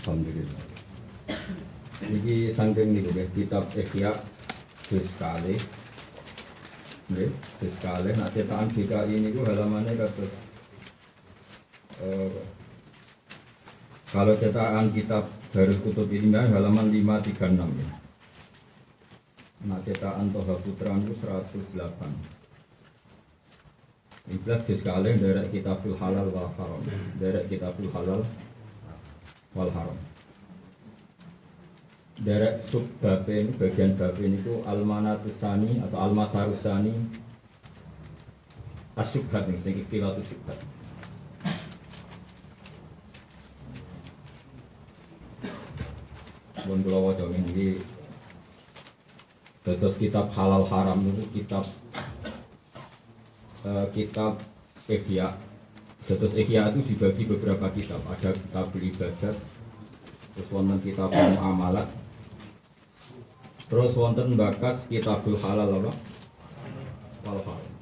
Alhamdulillah. Ini saking niku kitab Ihya juz kalih. Nggih, juz kalih nak cetakan DKI niku halamannya kados kalau cetakan kitab Darul Kutub Ilmiah halaman 536 ya. Nak cetakan Toha Putra niku 108. Ini jelas juz kalih derek Kitabul Halal wal Haram. Derek Kitabul Halal wal Haram. Derek sub bapen bagian bapen itu almanatusani atau almatarusani asyubhat nih, sing istilah syubhat. Pun kula waca iki dados kitab halal haram itu kitab Ihya. Dados Ihya itu dibagi beberapa kitab, ada kitab ibadat, terus wonten kitab muamalat, terus wonten bakas kitabul halal apa? Wal haram.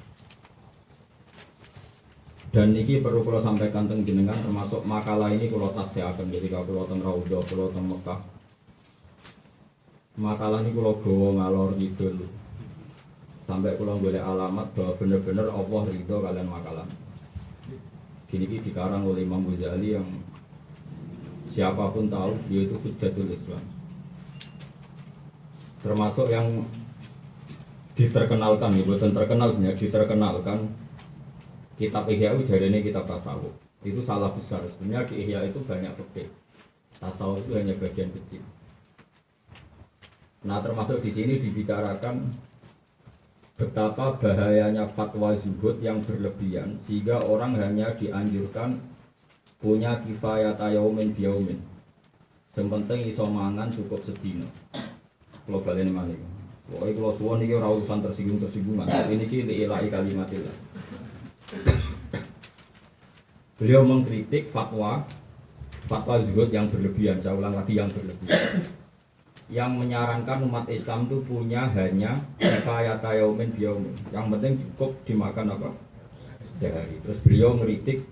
Dan ini perlu kula sampaikan teng jenengan termasuk makalah ini kula tasyaken ketika kula teng Raudhah, kula teng Mekah. Makalah ini kula gawa ngalor ngidul sampai kula golek alamat bahwa bener-bener Allah ridho kalian makalah. Gini dikarang oleh Imam Ghazali yang siapapun tahu dia itu Hujjatul Islam. Termasuk yang diterkenalkan, bukan terkenalnya, diterkenalkan kitab Ihya itu jarene kitab tasawuf. Itu salah besar. Sebenarnya di Ihya itu banyak fikih. Tasawuf itu hanya bagian kecil. Nah, termasuk di sini dibicarakan betapa bahayanya fatwa zuhud yang berlebihan sehingga orang hanya dianjurkan punya kifayat yaumin biyaumin. Yang penting iso mangan cukup sedina. Kalau balen malih. Pokoke kula suwun iki ora urusan tersinggung-tersinggungan. Ini iki li'ilai kalimatillah. Beliau mengkritik fatwa zuhud yang berlebihan, saya ulang lagi yang berlebihan. Yang menyarankan umat Islam itu punya hanya kifayata yaumin biyaumin. Yang penting cukup dimakan apa? Sehari. Terus beliau mengkritik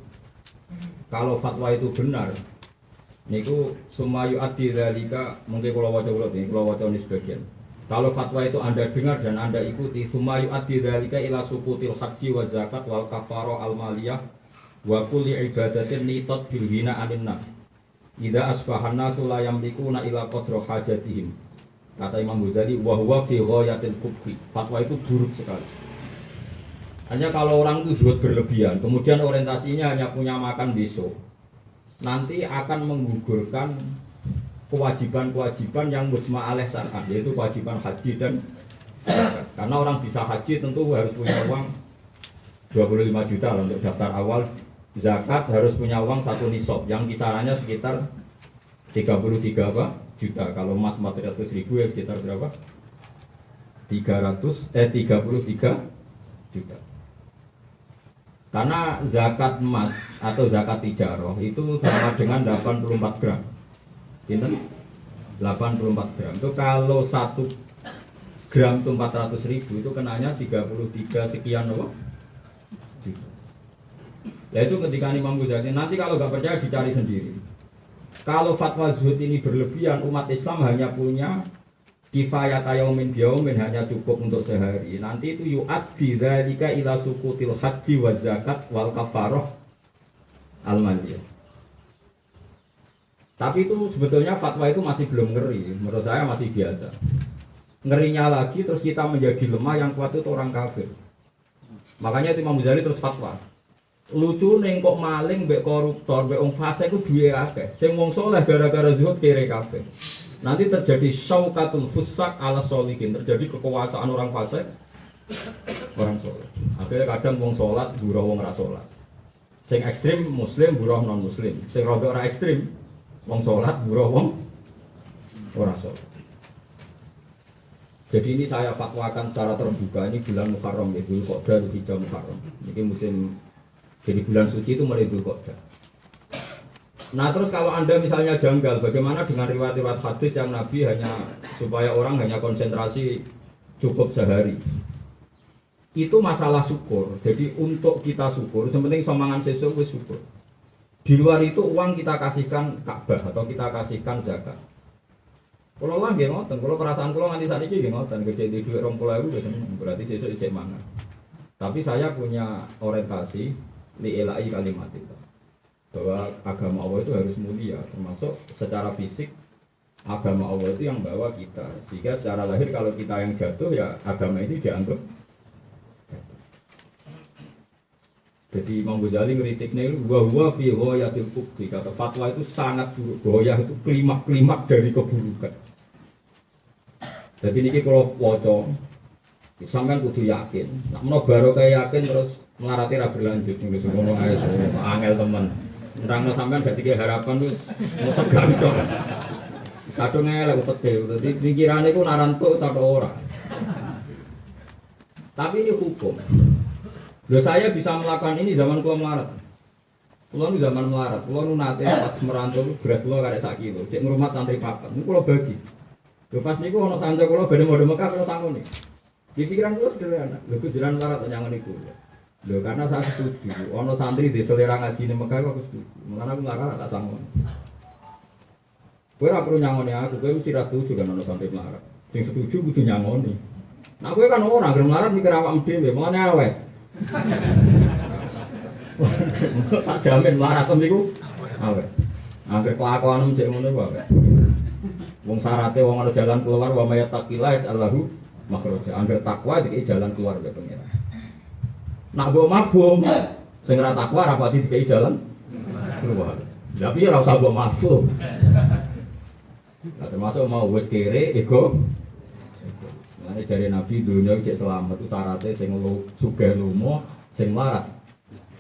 kalau fatwa itu benar, niku sumayu adi dzalika mungkin kula waca ini sebagian. Kalau fatwa itu Anda dengar dan Anda ikuti, sumayu adi dzalika ila suqutil haji wa zakat wal kafarah al maliyah wa kulli ibadatin nitat bil hina anin nas. Idza asbahan nasu la yamlikuna ila qadra hajatihim. Kata Imam Ghazali wa huwa fi ghayatil kubhi. Fatwa itu buruk sekali. Hanya kalau orang itu zuhud berlebihan, kemudian orientasinya hanya punya makan besok, nanti akan menggugurkan kewajiban-kewajiban yang mujma' alaih syar'an, yaitu kewajiban haji dan zakat. Karena orang bisa haji tentu harus punya uang 25 juta untuk daftar awal. Zakat harus punya uang 1 nisab yang kisarannya sekitar 33 juta. Kalau emas 400 ribu ya sekitar berapa? 33 juta. Karena zakat emas atau zakat tijarah itu sama dengan 84 gram. Pinten? 84 gram. Itu kalau 1 gram itu 400 ribu itu kenanya 33 sekian apa? Juta. Yaitu ketika Imam Ghazali, nanti kalau nggak percaya dicari sendiri. Kalau fatwa zuhud ini berlebihan, umat Islam hanya punya kifayat yaumin biyaumin, hanya cukup untuk sehari. Nanti itu yu'addi dzalika ila suqutil haji wa zakat wal kafarah al maliyah. Tapi itu sebetulnya fatwa itu masih belum ngeri, menurut saya masih biasa. Ngerinya lagi terus kita menjadi lemah, yang kuat itu orang kafir. Makanya itu Imam Ghazali terus fatwa. Lucu neng kok maling mbek koruptor mbek wong fasik ku duwe akeh. Sing wong saleh gara-gara zuhud kere kabeh. Nanti terjadi syaukatul fusak ala sholihin, terjadi kekuasaan orang fasik orang saleh. Akhirnya kadang wong salat buruh wong ora salat. Sing ekstrim muslim buruh non muslim. Sing rada ora ekstrim wong salat buruh wong ora salat. Jadi ini saya fatwakan secara terbuka, ini bulan Muharram, ya, Dzul Qa'dah, Dzulhijjah, Muharram. Ini musim, jadi bulan suci itu mulai Dzul Qa'dah. Nah terus kalau Anda misalnya janggal, bagaimana dengan riwayat-riwayat hadis yang Nabi hanya supaya orang hanya konsentrasi cukup sehari? Itu masalah syukur. Jadi untuk kita syukur, sepenting somangan sesuk wis syukur. Di luar itu uang kita kasihkan Ka'bah atau kita kasihkan zakat. Kalau lah nggih ngoten, kalau perasaan kula nganti sakniki nggih ngoten, gede di dhuwit 20.000 wis seneng, berarti sesuk ijek mangan. Tapi saya punya orientasi li ilahi kalimat itu. Bahwa agama Allah itu harus mulia, termasuk secara fisik agama Allah itu yang bawa kita, sehingga secara lahir kalau kita yang jatuh ya agama itu dianggap jatuh. Jadi Imam Ghazali ngeritiknya itu bahwa fi ghayatil kubri, kata fatwa itu sangat buruk, goyah itu klimak-klimak dari keburukan. Jadi ini kalau waca sampean kudu yakin, nak menawa baru kayak yakin terus melarati ra berlanjut ngono ngono ae angel temen. Nerangno sampean gak dikek harapan wis mutek gantok. Kadung elek uteke, dadi pikirane iku narantuk satu orang. Tapi ini hukum. Loh saya bisa melakukan ini zaman kula melarat. Kula nu zaman melarat, kula nu nate pas merantau beras kula karek sak kilo, cek ngrumat santri papat. Niku kula bagi. Lho pas niku ana santri kula badhe modho Mekah kula sangone. Di pikiran kula sederhana, lho kuduran melarat nyangon iku. Loh karena saya setuju, ono santri di selera ngaji di Mekah aku setuju. Mulane aku ngarang tak sanggup. Kowe ora perlu nyangoni aku, kowe mesti ra setuju kan ono santri melarat. Sing setuju kudu nyangoni. Nah kowe kan ora anggere melarat mikir awakmu dhewe, mulane awet. Tak jamin melarat niku awet. Anggere kelakuanmu cek ngono ku awet. Wong syarate wong ana jalan keluar wa may taqillah Allahu makhraja. Anggere takwa iki jalan keluar karo pengira. Nak mbok mafhum sing ora takwa ora pati dikai jalan keluar. Tapi ora usah mbok mafhum. Nah, termasuk mau wis kere ego. Mane jare Nabi dunya cek selamat itu syaratnya sing sugih lumo, sing melarat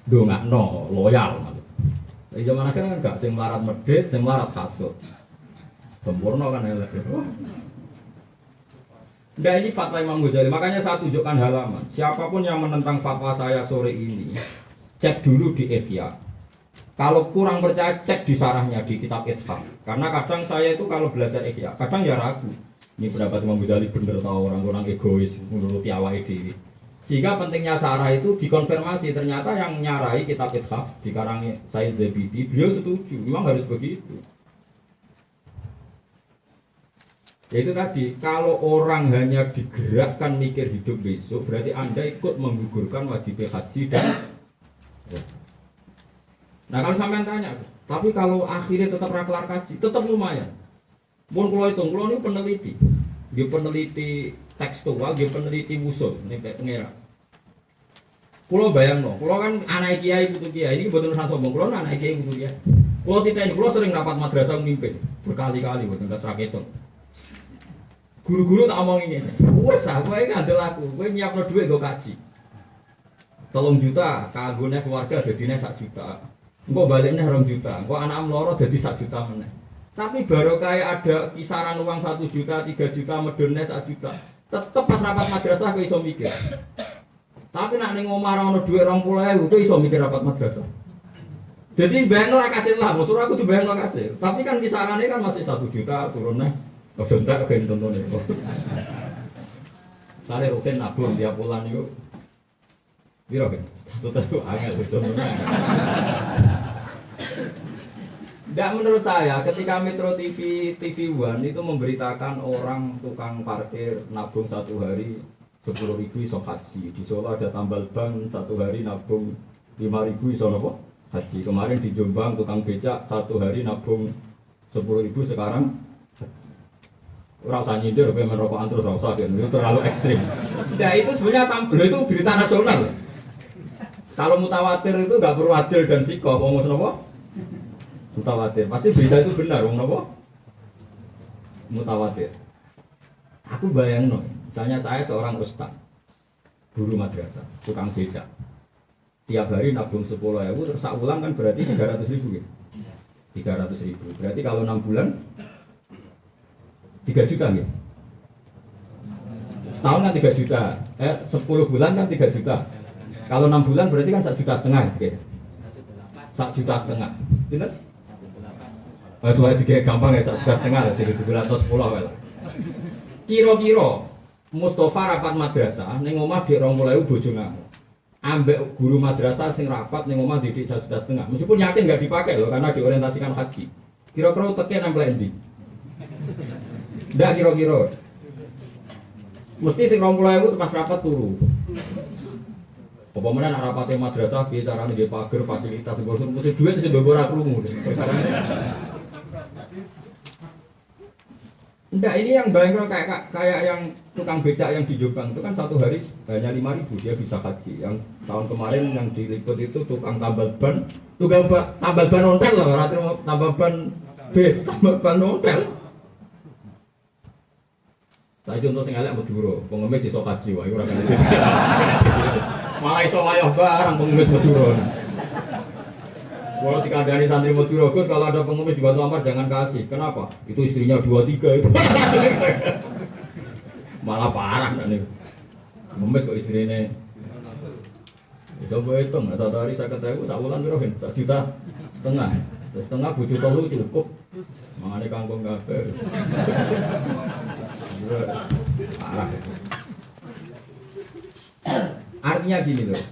ndongakno loyal. Di zaman akhir kan gak sing melarat medhit, sing melarat hasud. Sempurna kan elek. Nah ini fatwa Imam Ghazali, makanya saya tunjukkan halaman. Siapapun yang menentang fatwa saya sore ini, cek dulu di Ihya. Kalau kurang percaya, cek di sarahnya di kitab Ithaf. Karena kadang saya itu kalau belajar Ihya, kadang ya ragu. Ini pendapat Imam Ghazali bener tau orang egois menurut awake dhewe. Sehingga pentingnya sarah itu dikonfirmasi, ternyata yang nyarai kitab Ithaf dikarang Said Zabidi, beliau setuju, memang harus begitu. Yaitu tadi, kalau orang hanya digerakkan mikir hidup besok, berarti Anda ikut menggugurkan wajib haji dan nah kalau sampean tanya, tapi kalau akhirnya tetap kelar kaji, tetap lumayan. Pun kalau hitung, kalau ini peneliti, dia peneliti tekstual, dia peneliti usul, ini kayak pengira. Kalau bayang no, kalau kan anak kiai butuh kiai, ini betul betul sombong, kalau anak kiai butuh kiai. Kalau kita ini, kalau sering rapat madrasah memimpin, berkali-kali, betul betul seraketon. Guru-guru tak omong ini, wes lah, gue ngandel aku, gue nyiapno duit gue kaji. 3 juta, kagune keluarga jadinya 1 juta. Gue baliknya 2 juta, gue anak meloro jadi 1 juta meneh. Tapi baru kayak ada kisaran uang 1 juta, 3 juta, medonnya 1 juta. Tetep pas rapat madrasah gue iso mikir. Tapi nak ning omah ono duit 20.000, gue iso mikir rapat madrasah. Jadi bayangno ora kasil lah, musuh aku tuh bayangno kasil. Tapi kan kisarannya kan masih 1 juta turunnya. Kau sudah kepen tonton itu. Saya rutin nabung tiap bulan itu. Biro kan? Sudah tuh angel tontonnya. Tidak menurut saya, ketika Metro TV One itu memberitakan orang tukang parkir nabung 1 hari 10.000 iso haji. Di Solo ada tambal ban 1 hari nabung 5.000 iso nopo haji. Kemarin di Jombang tukang becak 1 hari nabung 10.000 sekarang. Rasa nyindir, pengen merokokan terus rasa kan, itu terlalu ekstrim. Nah itu sebenarnya itu berita nasional. Kalau mutawatir itu nggak perlu adil dan sikoh, ngomong apa? Mutawatir, pasti berita itu benar, ngomong apa? Mutawatir. Aku bayang no, misalnya saya seorang ustaz, guru madrasah, tukang becak. Tiap hari nabung 10.000, terus sak bulan kan berarti 300.000 gitu. 300.000, berarti kalau 6 bulan 3 juta ya? setahun kan 3 juta. 10 bulan kan 3 juta. Kalau 6 bulan berarti kan 1,5 juta gitu. 1,5 juta. Bener? Soalnya tiga gampang ya 1,5 juta lah, jadi 210 lah. Kira-kira Mustafa rapat madrasah, ning omah dik 20.000 bojo ngamuk. Ambek guru madrasah sing rapat ning omah didik 1,5 juta. Meskipun yakin nggak dipakai loh karena diorientasikan haji. Kira-kira uteknya nempel endi? Ndak kira-kira. Mesti sing 20.000 pas rapat turu. Apa meneh nek rapate madrasah piye carane nggih pager fasilitas mesti duit sing mbok ora krungu. Enggak, ini yang bayang kayak yang tukang becak yang di Jombang itu kan satu hari hanya 5.000 dia bisa haji. Yang tahun kemarin yang diliput itu tukang tambal ban ontel loh, rata tambal ban base, tambal ban ontel. Saya contoh sing elek Madura, pengemis iso haji wae ora kena. Malah iso wayah barang pengemis Madura. Kalau dikandani santri Madura, Gus, kalau ada pengemis di Batu Ampar jangan kasih. Kenapa? Itu istrinya 2-3 itu. Malah parah kan nih. Pengemis kok istrinya. Coba hitung, satu hari saya ketemu, sabulan berapa? 1,5 juta. Setengah bojo telu cukup. Mangane kangkung kabeh. Parah. Artinya gini loh.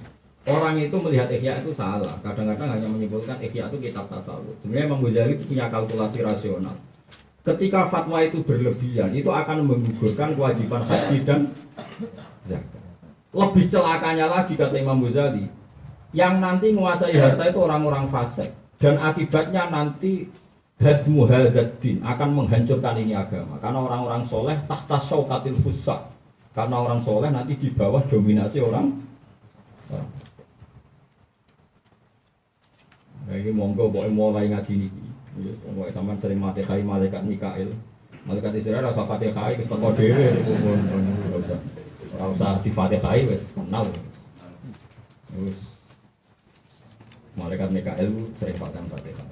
Orang itu melihat Ihya itu salah. Kadang-kadang hanya menyebutkan Ihya itu kitab tasawuf. Sebenarnya Imam Ghazali itu punya kalkulasi rasional. Ketika fatwa itu berlebihan, itu akan menggugurkan kewajiban haji dan zakat. Lebih celakanya lagi kata Imam Ghazali, yang nanti menguasai harta itu orang-orang fasik dan akibatnya nanti hadmu hadzal-din akan menghancurkan ini agama. Karena orang-orang soleh tahta syaukatil fusak. Karena orang soleh nanti di bawah dominasi orang. Nah, ini monggo boleh mulai ngaji nih. Monggo sampean sering Fatihah malaikat Mikail. Malaikat Israel rasa Fatihah wis teko dhewe ora usah di Fatihah wis kenal. Terus malaikat Mikail sering Fatihah.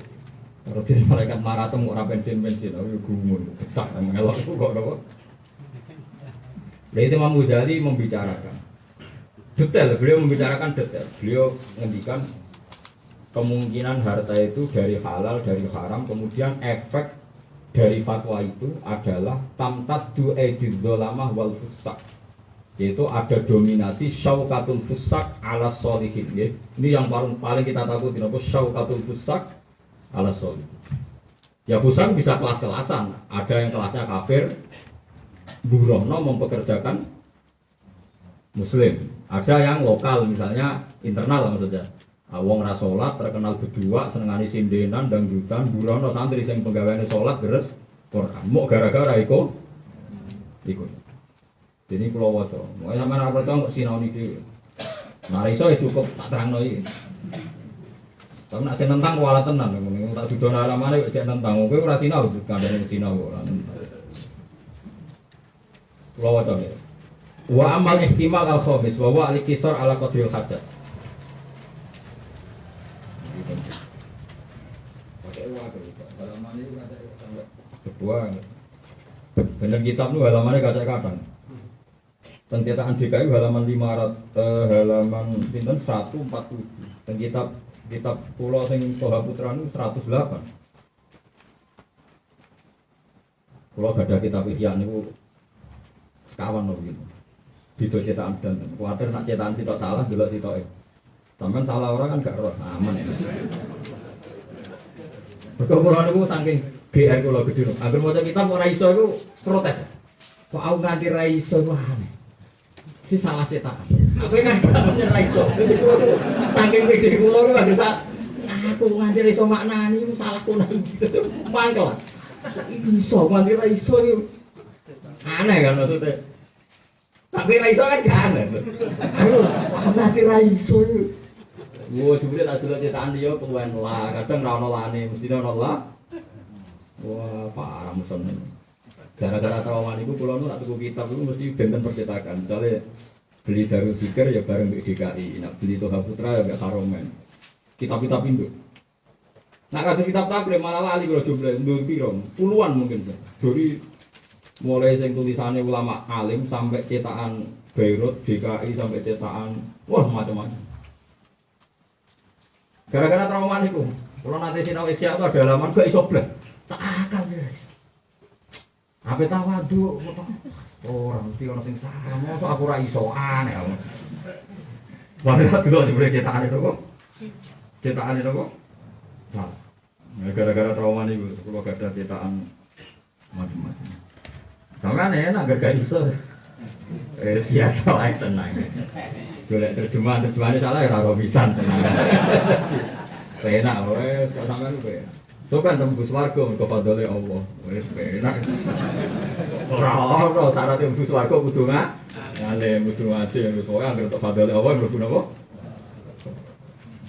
Terus jadi malaikat maratem kok ora bensin-bensin, aku gumun, betah ngelok kok apa. Jadi Imam Ghazali membicarakan detail, beliau membicarakan detail. Beliau ngendikan kemungkinan harta itu dari halal, dari haram, kemudian efek dari fatwa itu adalah tamtaddu aidid dzalamah wal fusak, yaitu ada dominasi syaukatul fusak ala sholihin. Ini yang paling kita takutin, apa syaukatul fusak ala sholihin. Ya fusak bisa kelas-kelasan, ada yang kelasnya kafir, burono mempekerjakan muslim, ada yang lokal misalnya internal maksudnya. Wong ra salat terkenal berdua senengane sindenan dangdutan burono santri sing penggaweane salat deres Quran mok gara-gara iku. Dene kula waca. Moe sampeyan ora percaya kok sinau niki. Nah iso ya cukup tak terangno iki. Tapi nek nentang kuala tenan ngene tak didono alamane kok jek nentang kowe ora sinau kandhane sinau ora. Kula waca ya. Wa amal ihtimal al-khamis wa wa al-qisar ala qadril hajat. Kedua, bener kitab itu halamannya kacak-kacang. Pencetakan DKI halaman halaman 147. Dan kitab Pulau sing Toha Putra itu 108. Pulau gak ada kitab Ihya itu sekawan loh gitu. Itu cetakan sedanten. Kuatir nak cetakan sitok salah dulu sitok. Sampai salah orang kan gak roh, aman ya. Berkumpulan itu saking GR kalau gede. Agar mau kita mau raiso itu protes. Kok aku nganti raiso itu aneh. Ini salah cetakan. Aku kan gak raiso. Saking gede kulo itu agak salah. Aku nganti raiso maknanya itu salah kuno gitu. Mangkel. Iso nganti raiso itu aneh kan maksudnya. Tapi raiso kan gak aneh. Aku nganti raiso itu. Wah, jebule tak delok cetakan dia keluwen lah, kadang ra ono lane, mesti ono lah. Wah, parah muson. Gara-gara trauma niku kula nu tak tuku kitab iku mesti benten percetakan. Misale beli Darul Fikr ya bareng mbek DKI, nek beli Toha Putra ya mbek Haromen. Kitab-kitab induk. Nah, kadang kitab takrib malah lali kula jumlah nduk piro? Puluhan mungkin. Dari Mulai sing tulisannya ulama alim sampai cetakan Beirut, DKI sampai cetakan wah macam-macam. Gara-gara trauma niku. Kalau nanti sinau ikhya itu ada halaman gak iso blas. Tak akal guys. Apa tawadu orang mesti orang sing salah. Mosok aku ra iso aneh. Padahal dulu dibeli cetakan itu kok. Cetakan itu kok. Salah. Gara-gara trauma niku kalau gak ada cetakan macam-macam. Sampeyan enak gak iso. Biasa wae tenang. Golek terjemahan-terjemahane salah ya ora pisan tenang. Penak wes kok sampean ku penak. Coba tembus swarga mergo fadhole Allah. Wes penak. Ora ono syarat tembus swarga kudu ngale kudu ngaji pokoke anggere tok fadhole Allah mlebu napa?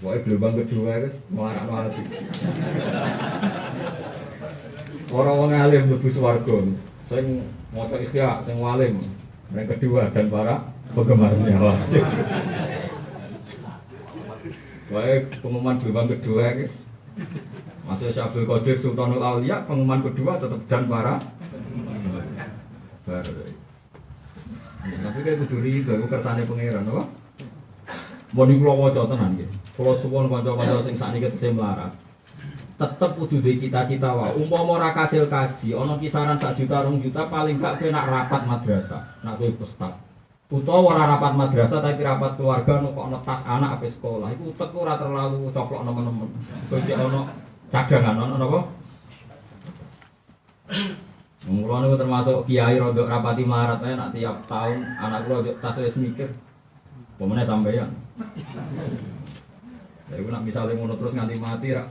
Pokoke gelombang kedua wis marakno ati. Ora wong alim mlebu swarga. Sing maca ikhya, sing walim. Yang kedua dan para penggemarnya. Baik, pengumuman gelombang kedua guys. Masih Syabdul Qadir Sultanul Aulia, pengumuman kedua tetap dan para baru. Tapi kayak kudu riba, aku kersane pangeran, apa? Mau nih pulau wajah tenan gitu. Pulau suwon wajah-wajah sing sakniki tesih melarat. Tetep kudu duwe cita-cita wae. Umpama ora kasil kaji, ana kisaran 1 juta 2 juta paling gak kowe nak rapat madrasah, nak kowe ustaz. Utawa ora rapat madrasah tapi rapat keluarga nukokno tas anak ape sekolah. Iku utekku ora terlalu coplok nemen-nemen. Kowe cek ana cadangan ana napa? Mula niku termasuk kiai rodok rapati marat ae nak tiap tahun anak kula ojo tas wis mikir. Pemene sampeyan. Lha iku nak misale ngono terus nganti mati ra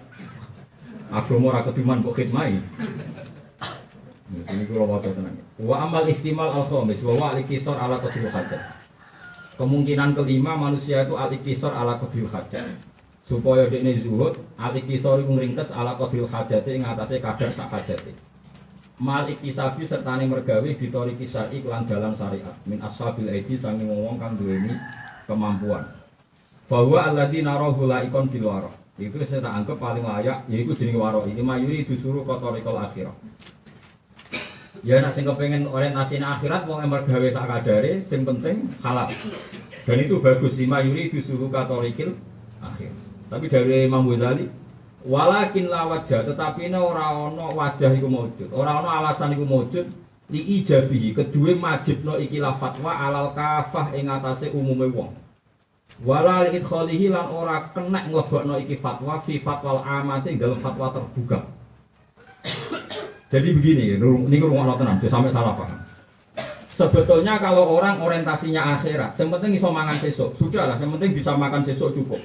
agama ora kediman kok khidmai. Ini kula waca tenan. Wa amal ihtimal al-khamis wa al-iktisar ala qadril hajat. Kemungkinan kelima manusia itu al-iktisar ala qadril hajat. Supaya dekne zuhud, al-iktisar iku ngringkes ala qadril hajate ing atase kadar sak hajate. Mal iktisabi sertane mergawe ditori kisar iklan dalam syariat min ashabil aidi sange wong kang duweni kemampuan. Bahwa alladzi narahu laikon bil wara. Itu saya tak anggap paling layak, yaitu jenis waro ini mayuri disuruh kotorikal akhirat. Ya nak sing kepengen orientasine akhirat wong ember gawe sak kadare, sing penting halal. Dan itu bagus di mayuri disuruh kotorikil akhir. Tapi dari Imam Ghazali, walakin la wajah, tetapi ora ana wajah iku maujud, ora ana alasan iku maujud li ijabihi, kedue majibno iki la fatwa alal kafah ing atase umume wong. Wala likit kholihi lan ora kena nglebokno iki fatwa fi fatwal amati dalam fatwa terbuka. Jadi begini, ini rungokno tenan, sampai salah paham. Sebetulnya kalau orang orientasinya akhirat, yang penting iso mangan sesuk, sudahlah, yang penting bisa makan sesuk cukup.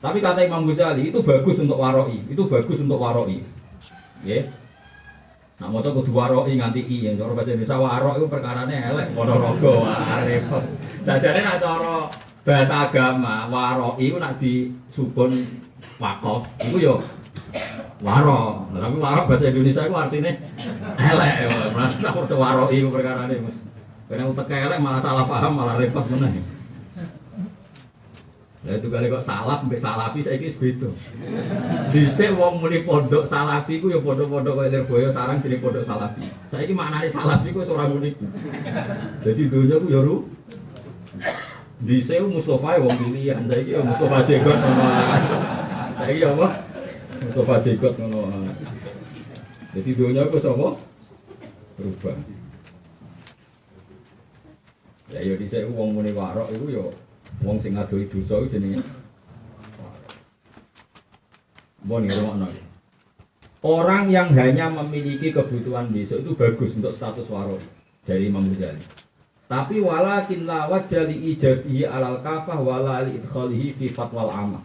Tapi kata Imam Ghazali itu bagus untuk waroi, itu bagus untuk waroi. Ya. Nah, moco kudu waroi nganti i, yang cara bahasa Indonesia waroi itu perkarane elek, ponorogo, repot. Jajane nak cara bahasa agama, waro itu nak disukun wakof, itu yo waro. Nah, tapi waro bahasa Indonesia itu artinya elek. Merasa waktu waro itu perkara ini, mas. Karena utek elek malah salah paham, malah repot bener. Nah itu kali kok salaf sampai salafi saya kis begitu. Dhisik wong muni pondok salafi ku ya pondok-pondok kaya Lirboyo sarang jeneng pondok salafi. Saiki maknane salafi ku ora muni. Jadi dunya ku ya ru. Dhisik Mustofa wong pilihan, saiki ya Mustofa Jenggot ngono. Saiki ya apa? Mustofa Jenggot ngono. Jadi dunya ku sapa? Berubah. Ya dhisik wong muni warok iku ya wong sing ngadoi dosa iku jenenge mbon ngrungokno. Orang yang hanya memiliki kebutuhan besok itu bagus untuk status waro dari Imam Ghazali. Tapi walakin la wajali ijabihi alal kafah wala li idkhalihi fi fatwal amma.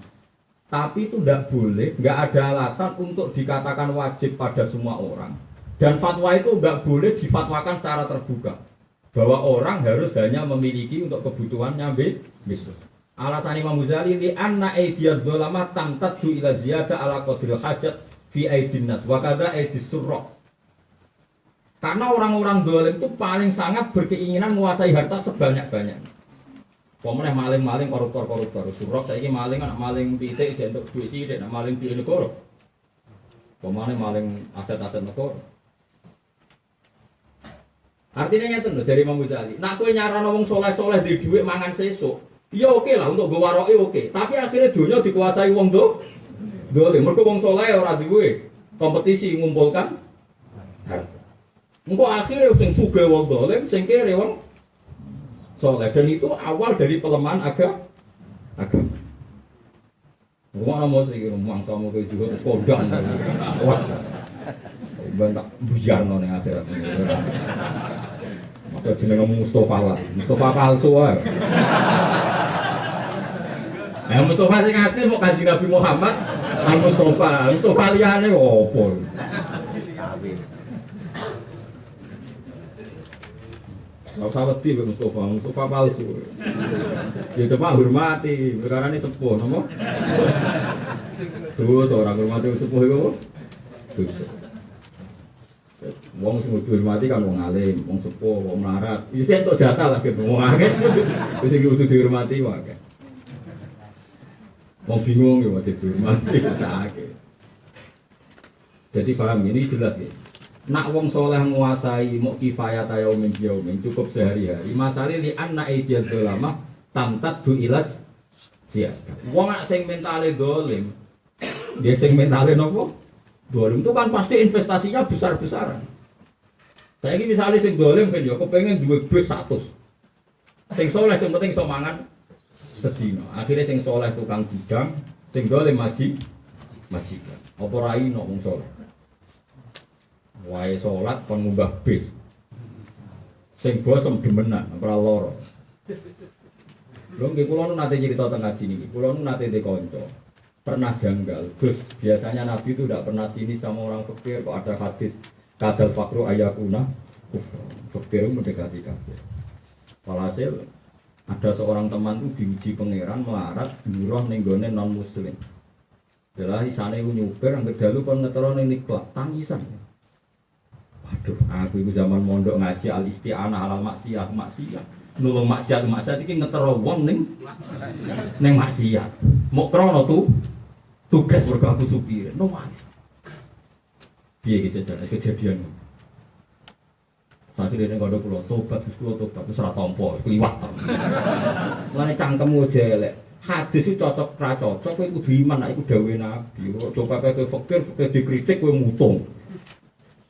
Tapi itu tidak boleh, nggak ada alasan untuk dikatakan wajib pada semua orang. Dan fatwa itu nggak boleh difatwakan secara terbuka. Bahwa orang harus hanya memiliki untuk kebutuhannya besok. Alasan Imam Ghazali li anna aidiyadz dzulama tamtaddu ila ziyada ala qadril hajat fi aidin nas wa kadza aidis surra. Karena orang-orang dolim itu paling sangat berkeinginan menguasai harta sebanyak-banyaknya. Pemenang maling-maling koruptor-koruptor surok saiki maling anak maling pitik jentuk duit sithik anak maling duit negara. Pemenang maling aset-aset negara. Artinya ngeten lho dari Imam Ghazali. Nak kowe nyarana wong soleh-soleh di dhuwit mangan sesuk, ya oke lah untuk go waroke oke. Tapi akhirnya dunia dikuasai wong dolim. Mergo wong soleh ora duwe kompetisi ngumpulkan harta. Engko akhirnya sing sugih wong dolim, sing kere wong soleh. Dan itu awal dari pelemahan agama. Wong ana mesti mangsa mau kowe juga terus kodang. Wes. Ben tak biarno ning akhirat. Masa jenenge Mustofa lah. Mustofa palsu wae. Mustofa sing asli kok Kanjeng Nabi Muhammad, Mustofa. Mustofa liyane opo? Nggak usah wedi Mustofa palsu. Ya coba hormati, perkara ini sepuh, nama? Terus orang hormati sepuh itu, terus. Wong sing dihormati kan wong alim, wong sepuh, wong melarat. Iki entuk jatah lah gitu. Wong akeh wis iki kudu dihormati wae. Wong bingung ya waktu dihormati sakit. Jadi paham ini jelas ya. Nak wong soleh menguasai mau kifayat yaumin yaumin cukup sehari-hari. Masalahnya li anna aidiyad dolama tamtad du ilas siap. Wong nak sing mentale dolim, dia sing mentale nopo? Dolim itu kan pasti investasinya besar-besaran. Saya ini misalnya sing dolim kan ya, aku pengen duit bus 100. Sing soleh sing penting iso mangan sedina. Akhirnya sing soleh tukang gudang, sing dolim majikan. Apa rai no wong soleh? Wae salat kon ngubah bis. Sing bosem demenan ora lara. Lho nggih kula nu nate cerita teng ngaji niki. Kula nu nate de kanca. Pernah janggal. Gus, biasanya Nabi itu tidak pernah sini sama orang fakir kok ada hadis kadal fakru ayakuna kufur. Fakir mendekati kafir. Walhasil ada seorang teman itu diuji pangeran melarat buruh ning gone non muslim. Delah isane ku nyupir angger dalu kon ngetero ning niklak tangisan. Waduh, aku itu zaman mondok ngaji al-isti'anah alal maksiyah. Nulung maksiat iki ngetero wong ning maksiat. Mok krono tugas mergo aku supir. No mas. Piye kejadian. Saat ini kode pulau tobat wis ora tampa, kliwat. Mulane cangkemmu jelek. Hadis itu cocok ra cocok kowe kudu iman nek iku dawuhe Nabi. Coba kowe fakir dikritik kowe mutung.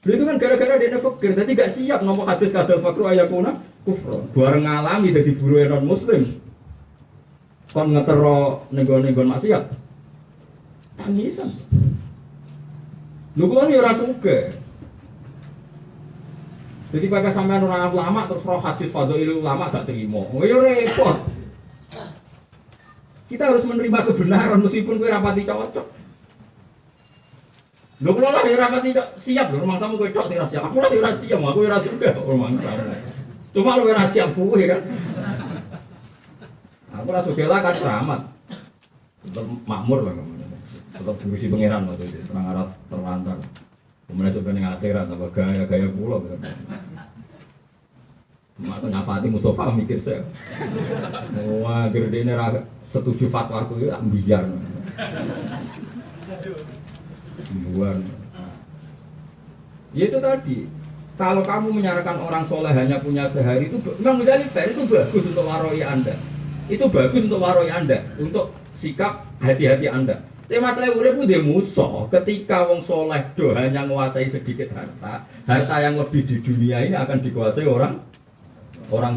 Itu kan gara-gara dia fakir, jadi gak siap ngomong hadis kadal fakru ayakuna kufur. Bareng ngalami jadi buruh non muslim. Kon ngetero nego-nego maksiat. Tangisan. Lho kula ora suge. Jadi pakai sampean orang ulama terus roh hadis fadhail ulama gak terima. Oh ya repot. Kita harus menerima kebenaran meskipun kowe rapati cocok. Lho kula lah ora rapati siap lho, rumah samu kowe tok sing siap. Aku lah ora siap, aku ora suge rumah samu. Cuma lu ora siap kowe kan. Aku ora suge lah kan rahmat. Tetap makmur lah kamu. Tetap diurusi pangeran waktu itu, senang arah terlantar. Kemudian sebenarnya akhirat, apa gaya pulau kan. Maka nyafati Mustafa mikir saya. Wah, gerdene ra setuju fatwa aku ya biar. Buan. Ya itu tadi. Kalau kamu menyarankan orang soleh hanya punya sehari itu memang menjadi fair, itu bagus untuk waroi Anda. Itu bagus untuk waroi Anda, untuk sikap hati-hati Anda. Tapi masalah urip ku dia musuh. Ketika wong soleh do hanya menguasai sedikit harta yang lebih di dunia ini akan dikuasai orang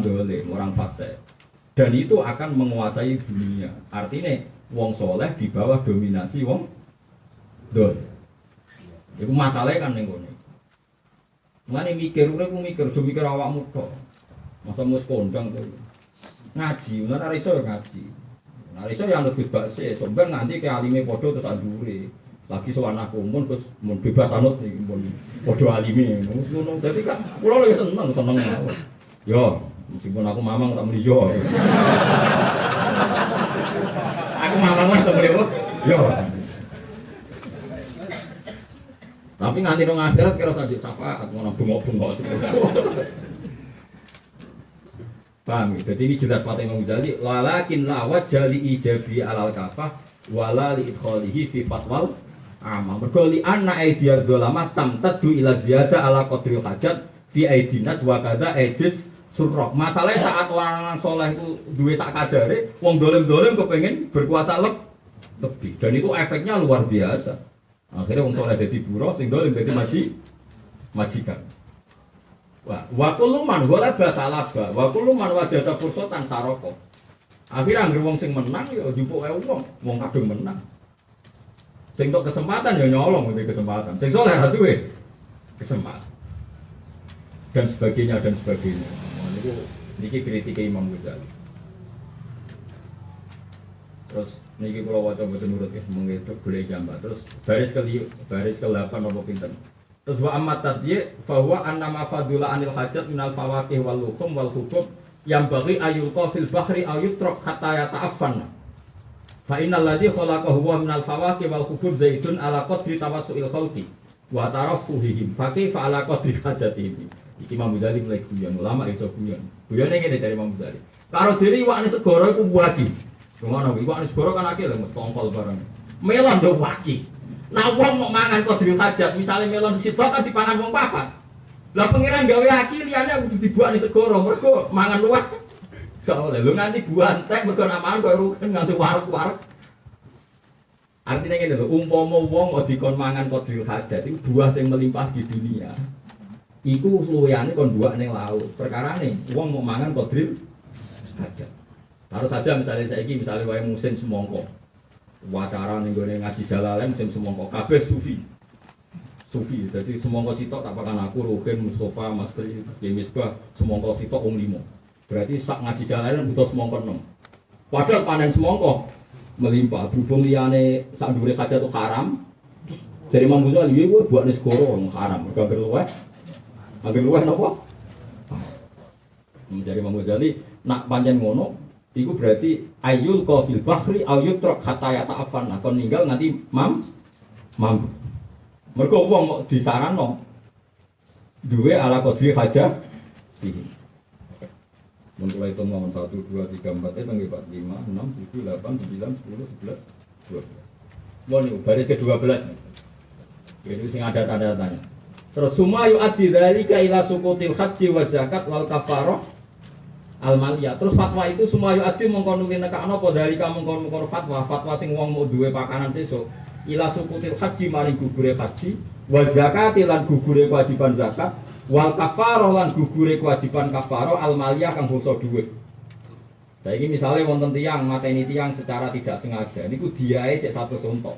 dolim, orang fasik. Dan itu akan menguasai dunia. Artinya wong soleh di bawah dominasi wong dolim. Itu masalahnya kan ning ngene. Mane mikir mikir awakmu tok. Masa mus kondang to. Ngaji, ora iso ngaji. Nah, iso yang lebih bakse, sampeyan nganti ke alime padha terus andure. Lagi sowan aku mun terus mun bebas anut iki mun padha alime. Ngono. Dadi kan kula lagi seneng mawon. Yo, meskipun aku mamang tak muni yo. Aku mamang lah tak muni yo. Tapi nganti nang akhirat kira saja syafaat ngono bengok-bengok. Paham ya? Jadi ini jelas Fatih Imam Ghazali walakin la wajali ijabi alal kafah wala li idkhalihi fi fatwal amma mergo li anna aidiyaz zalama tamtaddu ila ziyada ala qadri hajat fi aidinas wa kadza aidis surrok. Masalahnya saat orang soleh itu duwe sak kadare, wong dolim-dolim kepengen berkuasa lebih. Dan itu efeknya luar biasa. Akhirnya wong soleh jadi buruh, sing dolim jadi majikan. Wa kullu man wala basalaba, wa kullu man wajada fursatan saroko. Akhirnya anggere wong sing menang ya njupuk wae wong kadung menang. Sing tok kesempatan ya nyolong ngene kesempatan. Sing soleh ra duwe kesempatan. Dan sebagainya dan sebagainya. Niku niki kritik Imam Ghazali. Terus niki kula waca mboten nurut ya mengke boleh gambar. Terus baris ke-8 apa pinten. Terus wa ammat tadyi fa huwa annama fadula anil hajat minal fawaqih wal luhum wal hubub yang bagi ayulqa fil bahri aw yutrak hatta yata'affan. Fa innal ladzi khalaqahu huwa minal fawaqih wal hubub zaidun ala qadri tawassu'il khalqi wa tarafuhihim fa kaifa ala qadri hajatihim. Iki Imam Ghazali mulai guyon, ulama iso guyon. Guyone ngene dari Imam Ghazali. Karo dhewe iwakne segara iku waki. Ngono iwakne segara kan akeh lho mesti tongkol bareng. Melon do waki. Nah wong mau mangan qadril hajat, misale melon sitok kan dipangan wong papat. Lah pangeran gawe aki liyane kudu dibuakne segara, mergo mangan luwih. Gak oleh lho nganti buantek mergo nak mangan kok rugen nganti warek-warek. Artinya ngene lho, umpama wong mau dikon mangan qadril hajat iku buah sing melimpah di dunia. Iku luwihane kon buak ning laut. Perkarane wong mau mangan qadril hajat. Taruh saja misalnya saiki misalnya wae musim semongko. Wacara ning gone ngaji Jalalain musim semongko kabeh sufi. Jadi semongko sitok tak pakan aku Ruhin, Mustafa, Mastri, Misbah, semongko sitok 5. Berarti sak ngaji Jalalain butuh semongko 6. Padahal panen semongko melimpah. Berhubung liyane sak dhuwure hajat itu haram. Jadi Imam Ghazali ya kowe buakne segara haram. Mergo luwih. Agar luwih napa? Mencari Imam Ghazali nak pancen ngono iku berarti ayul qafil bahri aw yutrak hatta yata'affan. Nah kon ninggal nganti mampu. Mergo wong kok disaranno duwe ala qadri hajah iki. Mun kula hitung mawon 1 2 3 4 nggih 4 5 6 7 8 9 10 11 12. Mun niku baris ke-12. Ini sing ada tanda-tandanya. Terus sumayu addi dzalika ila suqutil haji wa zakat wal kafarah al maliyah. Terus fatwa itu sumayu addi mongko nuli nekakno apa dari kamu mongko fatwa sing wong mau duwe pakanan sesuk ila suqutil haji maring gugure haji wa zakat lan gugure kewajiban zakat wal kafarah lan gugure kewajiban kafarah al maliyah kang bangsa dhuwit. Saiki misale wonten tiyang mateni tiyang secara tidak sengaja niku diae cek 1 sontok.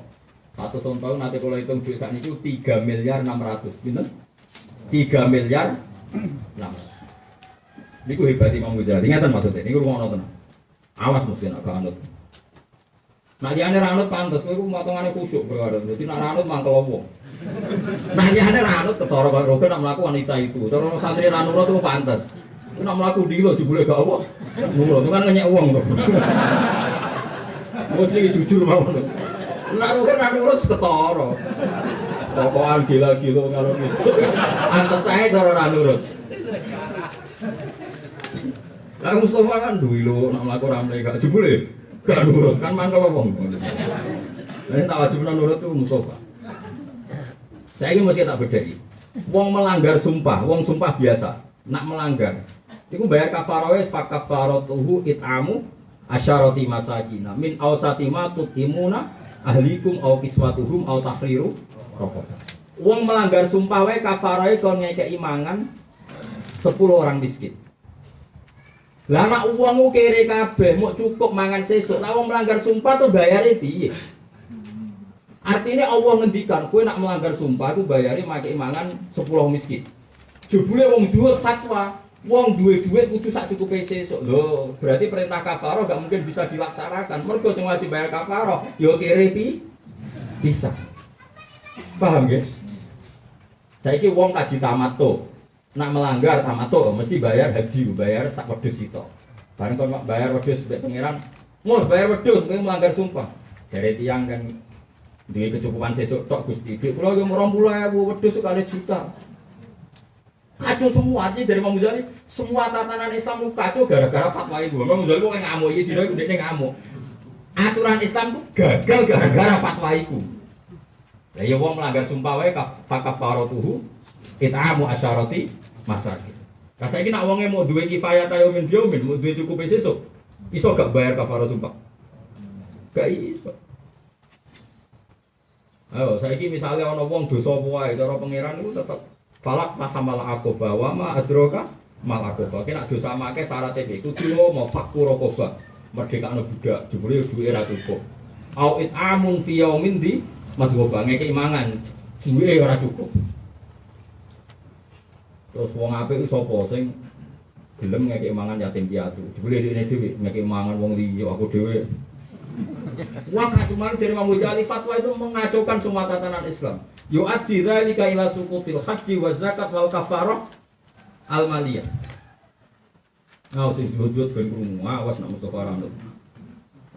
1 sontok nanti kalau hitung duit saat itu 3 miliar 600, bener? 3 miliar 600. Ini ku hebat Imam Ghazali, ingatan maksudnya, ini rumah nonton. Awas mesti nak kanut. Nah liane ranut pantas, kowe ku motongannya kusuk berada. Jadi nak ranut mangkel wong. Nah liane ranut ketara karo roga nak mlaku wanita itu. Terus santri ranut itu pantas. Ku nak mlaku dilo jebule gak apa. Nurut itu kan ngenyek wong to. Wes iki jujur mawon. Nak nurut ketara. Pokokan gila-gila karo itu. Antes saya cara ra nurut. Lah Mustafa kan duwi lho nak mlaku ramle gak jebule. Gak nurut kan mangkel wong. Nek tak wajib nurut tuh Mustafa. Saya ini mesti tak bedai. Wong melanggar sumpah, wong sumpah biasa. Nak melanggar. Iku bayar kafarah wis fa kafaratuhu it'amu asyarati masakina min awsati ma tutimuna ahlikum aw kiswatuhum aw tahriru raqabah. Wong melanggar sumpah wae kafarahe kon ngekeki mangan 10 orang miskin. Lah nek wong kere kabeh muk cukup mangan sesuk, nek wong melanggar sumpah tuh bayare piye? Artinya Allah ngendikan kowe nek melanggar sumpah ku bayare make mangan 10 miskin. Jebule wong zuhud fatwa, wong duwe duit kudu sak cukupe sesuk. Lho, berarti perintah kafarah gak mungkin bisa dilaksanakan. Mergo sing wajib bayar kafarah ya kere bisa. Paham nggih? Saiki wong kaji tamattu. Nak melanggar tamattu mesti bayar haji, bayar sak wedhus itu. Bareng kon bayar wedhus mbek pangeran, "Mus bayar wedhus kowe melanggar sumpah." Jare tiyang kan duwe kecukupan sesuk tok Gusti. Dik kula yo 20.000 wedhus kali juta. Kacau semua, artinya dari Imam Ghazali semua tatanan Islam itu kacau gara-gara fatwa itu. Imam Ghazali kok ngamuk, ini dia udah ngamuk. Aturan Islam itu gagal gara-gara fatwa itu. Lah ya wong melanggar sumpah wae fa kafaratuhu it'amu asyarati masakin. Nah saiki nek wonge mau duwe kifayah tayamin biomin, mau duwe cukup sesuk, iso gak bayar kafarah sumpah? Gak iso. Ayo, saiki misalnya ana wong dosa wae cara pangeran iku tetep falak tahamal aqobah wa ma adroka mal aqobah. Nek dosa make syaratnya iki kudu mau fakku raqobah. Merdekakno budak, jebule duwe ra cukup. Au amun fi yaumin di masghobah ngeke mangan, duwe ora cukup. Terus wong apik ku sapa sing gelem ngeke mangan yatim piatu. Jebule dhekne dhewe ngeke mangan wong liya aku dhewe. Wah, cuma jadi Imam Ghazali fatwa itu mengacaukan semua tatanan Islam. Yu'addi dzalika ila suqutil haji wa zakat wal kafarah al maliyah. Nah, sing sujud ben krungu, awas nek Mustofa ranut.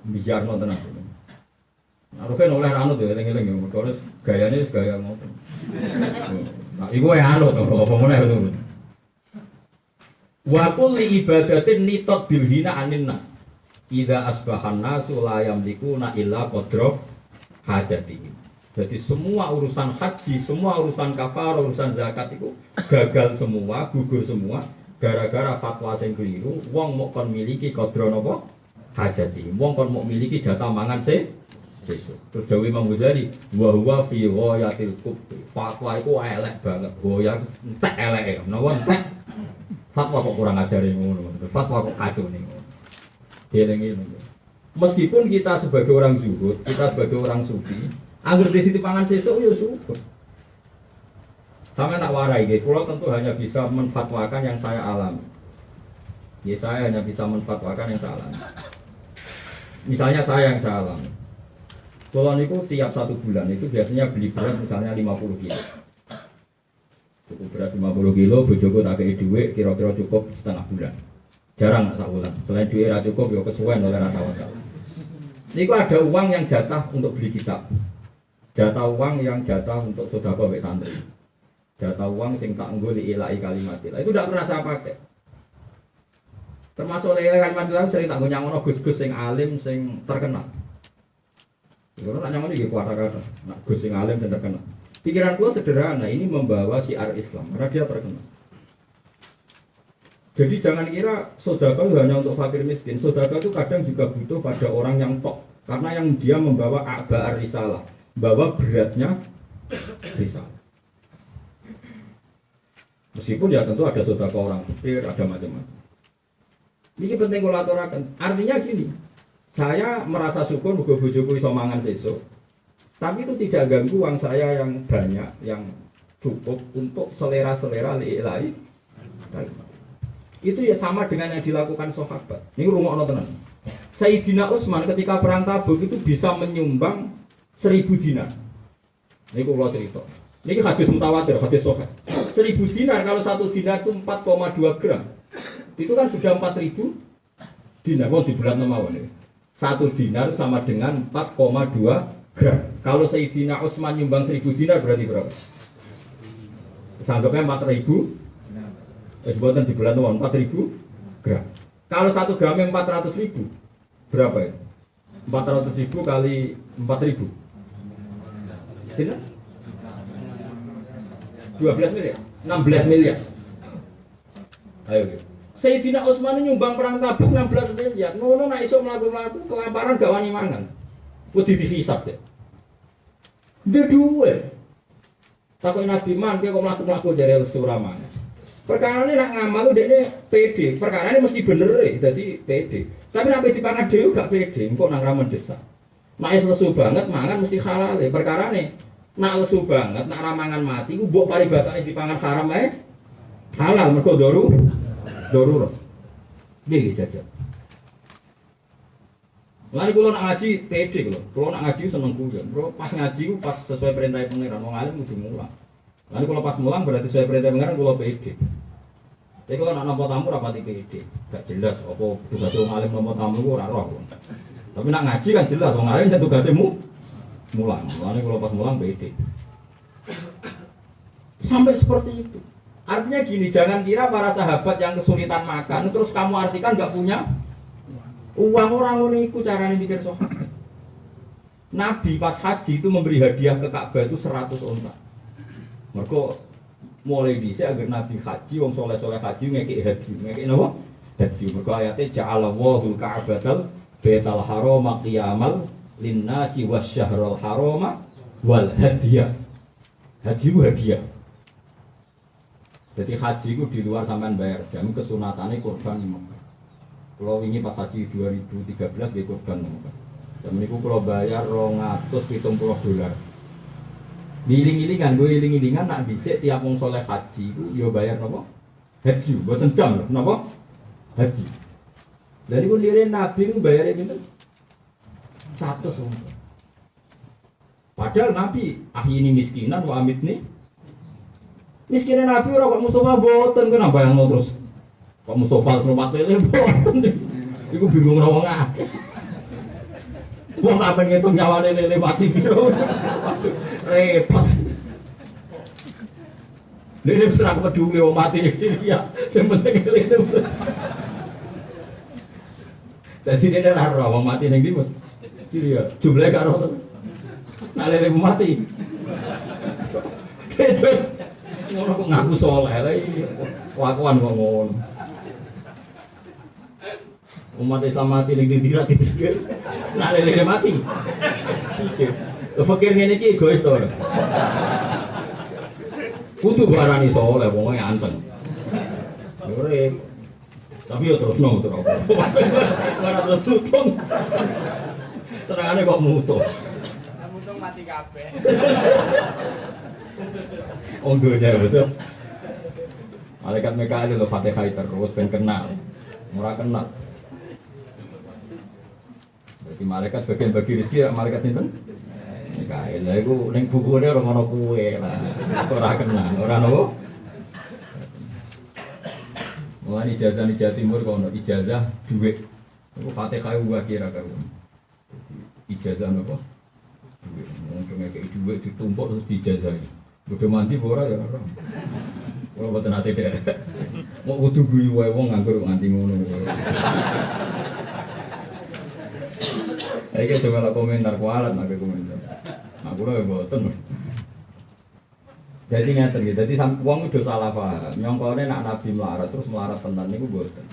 Bijarno tenan. Arufen oleh ranut ya eling-eling ya, terus gayane wis gaya ngoten. Nah, iku wae anut to, apa meneh to. Wa kulli ibadatin nitat bil hina anin nas. Idza asbahan nasu la yamlikuna illa qadra hajatihim. Jadi semua urusan haji, semua urusan kafarah, urusan zakat itu gagal semua, gugur semua gara-gara fatwa sing keliru. Wong mok kon miliki qadra napa? Hajatihim. Wong kon mok miliki jatah mangan sesuk. Terus dawuh Imam Ghazali, wa huwa fi ghayatil kubri. Fatwa iku elek banget. Goyang entek eleke. Napa entek? Fatwa kok kurang ajare ngono. Fatwa kok kacau ning. Meskipun kita sebagai orang zuhud, kita sebagai orang sufi, anggur di situ pangan sesuk ya syukur. Sama tak warai, kalau tentu hanya bisa menfatwakan yang saya alami. Ya saya hanya bisa menfatwakan yang saya alami. Misalnya saya yang saya alami. Kalau niku tiap 1 bulan itu biasanya beli beras misalnya 50 kilo. Cukup beras 50 kilo, bojoku tak kei duit kira-kira cukup setengah bulan. Jarang nak sakulan. Selain duit ra cukup ya kesuwen oleh ra tawakal. Niku ada uang yang jatah untuk beli kitab. Jatah uang yang jatah untuk sedekah wek santri. Jatah uang sing tak nggo liilai kalimatillah. Itu tidak pernah saya pakai. Termasuk liilai kalimatillah sering tak nyangono gus-gus sing alim sing terkenal. Kalau nak nyangono iki kata-kata, nak gus sing alim sing terkenal. Pikiranku sederhana, ini membawa syiar Islam karena dia terkenal. Jadi jangan kira sedekah hanya untuk fakir miskin. Sedekah itu kadang juga butuh pada orang yang tok. Karena yang dia membawa a'ba'ar risalah, bawa beratnya risalah. Meskipun ya tentu ada sedekah orang fakir, ada macam-macam. Ini penting kalau aturakan. Artinya gini, saya merasa syukur muga bojoku iso mangan sesuk. Tapi itu tidak ganggu uang saya yang banyak, yang cukup untuk selera-selera li'ilai. Itu ya sama dengan yang dilakukan sahabat. Ini rungokno tenan. Sayyidina Utsman ketika perang Tabuk itu bisa menyumbang 1000 dinar. Ini kula cerita. Ini hadis mutawatir, hadis sahih. 1000 dinar kalau 1 dinar itu 4,2 gram. Itu kan sudah 4000 dinar. Mau diberatno mawon iki. 1 dinar sama dengan 4,2 gram. Kalau Sayyidina Utsman nyumbang 1000 dinar berarti berapa? Sanggupnya 4000. Sebutan di bulan tahun 4.000 gram. Kalau 1 gramnya 400.000, berapa ya? 400.000 kali 4.000. Tidak? 12 miliar, 16 miliar. Ayo. Sayyidina Utsman nyumbang perang Tabuk 16 miliar. Ngono nek iso mlaku-mlaku kelaparan gak wani mangan. Kudu dihisab deh. Dia duwe. Takut Nabi man kok mlaku-mlaku jare Suraman. Perkara ini nak ngamal itu dia pede. Perkara ini mesti bener jadi pede. Tapi nak dipangan dhewe gak pede. Engko nang ramen desa. Nak lesu banget mangan mesti halal. Perkara ini nak lesu banget nak ramangan mati ku mbok paribasane dipangan haram halal mergo darurat. Nggih jajal. Lha kula nak ngaji pede kula. Kula nak ngaji seneng kuwi. Bro pas ngaji ku pas sesuai perintah pangeran wong alim kudu mulang. Lalu kalau pas mulang berarti sesuai perintah pangeran kula pede. Tapi kalau nak nampa tamu rapati pede, gak jelas apa tugas wong alim nampa tamu ku ora roh. Tapi nak ngaji kan jelas wong alim jan tugasé mulang. Lalu kalau pas mulang pede. Sampai seperti itu. Artinya gini, jangan kira para sahabat yang kesulitan makan terus kamu artikan gak punya uang. Orang ngono iku carane mikir sahabat. Nabi pas haji itu memberi hadiah ke Ka'bah itu 100 unta. Mergo Mulai dhisik agar Nabi haji wong soleh-soleh haji ngekek haji. Ngekek napa? Haji. Mergo ayate ja'alallahu al-ka'batal baital harama qiyamal linnasi wasyahral harama wal hadiyah. Haji itu hadiah. Jadi haji itu di luar sampean bayar jam kesunatannya kurban di Mekah. Kalau ini pas haji 2013 di kurban di Mekah. Jam ini kalau bayar $270. Diiling-ilingan, gue iling-ilingan nak dhisik tiap wong soleh haji itu yo bayar napa? Haji, mboten dam lho, napa? Haji. Dari pun diri Nabi itu bayarnya pinten? 100 wong. Padahal Nabi ini miskinan wa amit nih. Miskinnya Nabi ora kok Mustafa boten kena bayangno terus. Kok Mustafa serumat lele boten. Iku bingung ora wong akeh. Wong tak pengen ngitung nyawane lele mati piro. Repot. Lele serang peduli wong mati di sini ya. Sing penting lele itu. Dadi dene ora wong mati ning ndi Mas? Syria. Jumlahe karo nak lele mati. Ngono kok ngaku soleh lha kelakuan kok ngono. Umat Islam mati ning dira dipikir. Nak lele mati. Pikir. Fakir ngene iki egois to. Kudu barani soleh wong anteng. Ora tapi yo terus nang ora. Ora terus tutung. Senengane kok mutu. Mutung mati kabeh. Onggonya betul. Malaikat Mikail itu Fatihah terus ben kenal. Ora kenal. Berarti malaikat bagian bagi rezeki malaikat sinten? Mikail. Lah iku ning bukune ora ngono kuwe lah. Ora kenal, ora nopo? Mulai ijazah di Jawa Timur kono ijazah dhuwit. Iku Fatihah uga kira karo. Ijazah nopo? Dhuwit. Mungkin kayak dhuwit ditumpuk terus diijazahi. Udah mandi ora ya ora. Ora boten ate deh. Mau kudu guyu wae wong nganggur nganti ngono. Iki coba lah komentar kualat nak komentar. Aku ora boten. Jadi ngaten iki. Dadi wong udah salah paham. Nyongkone nak Nabi melarat terus melarat tenan niku boten.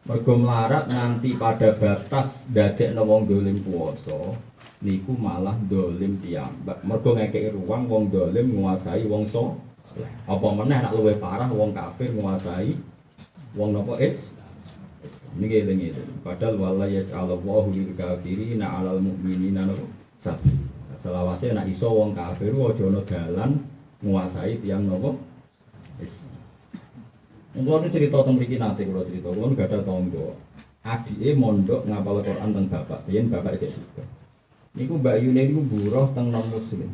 Mergo melarat nganti pada batas dadekno wong dolim puasa. Niku malah dolim piyambak. Mergo ngekeki ruang wong dolim nguasai wong so. Apa meneh nak luwih parah wong kafir nguasai wong napa niki eling-eling. Padahal wala yaj'alallahu lil kafirina 'alal mu'minina sabi. Selawase nak iso wong kafir aja ana dalan nguasai tiyang napa Mungkin cerita tentang mriki nate kula cerita. Kula gak ada tangga. Adike mondok ngapal Quran teng bapak. Yen bapak cek suka. Niku Mbak Yune niku buruh teng non muslim.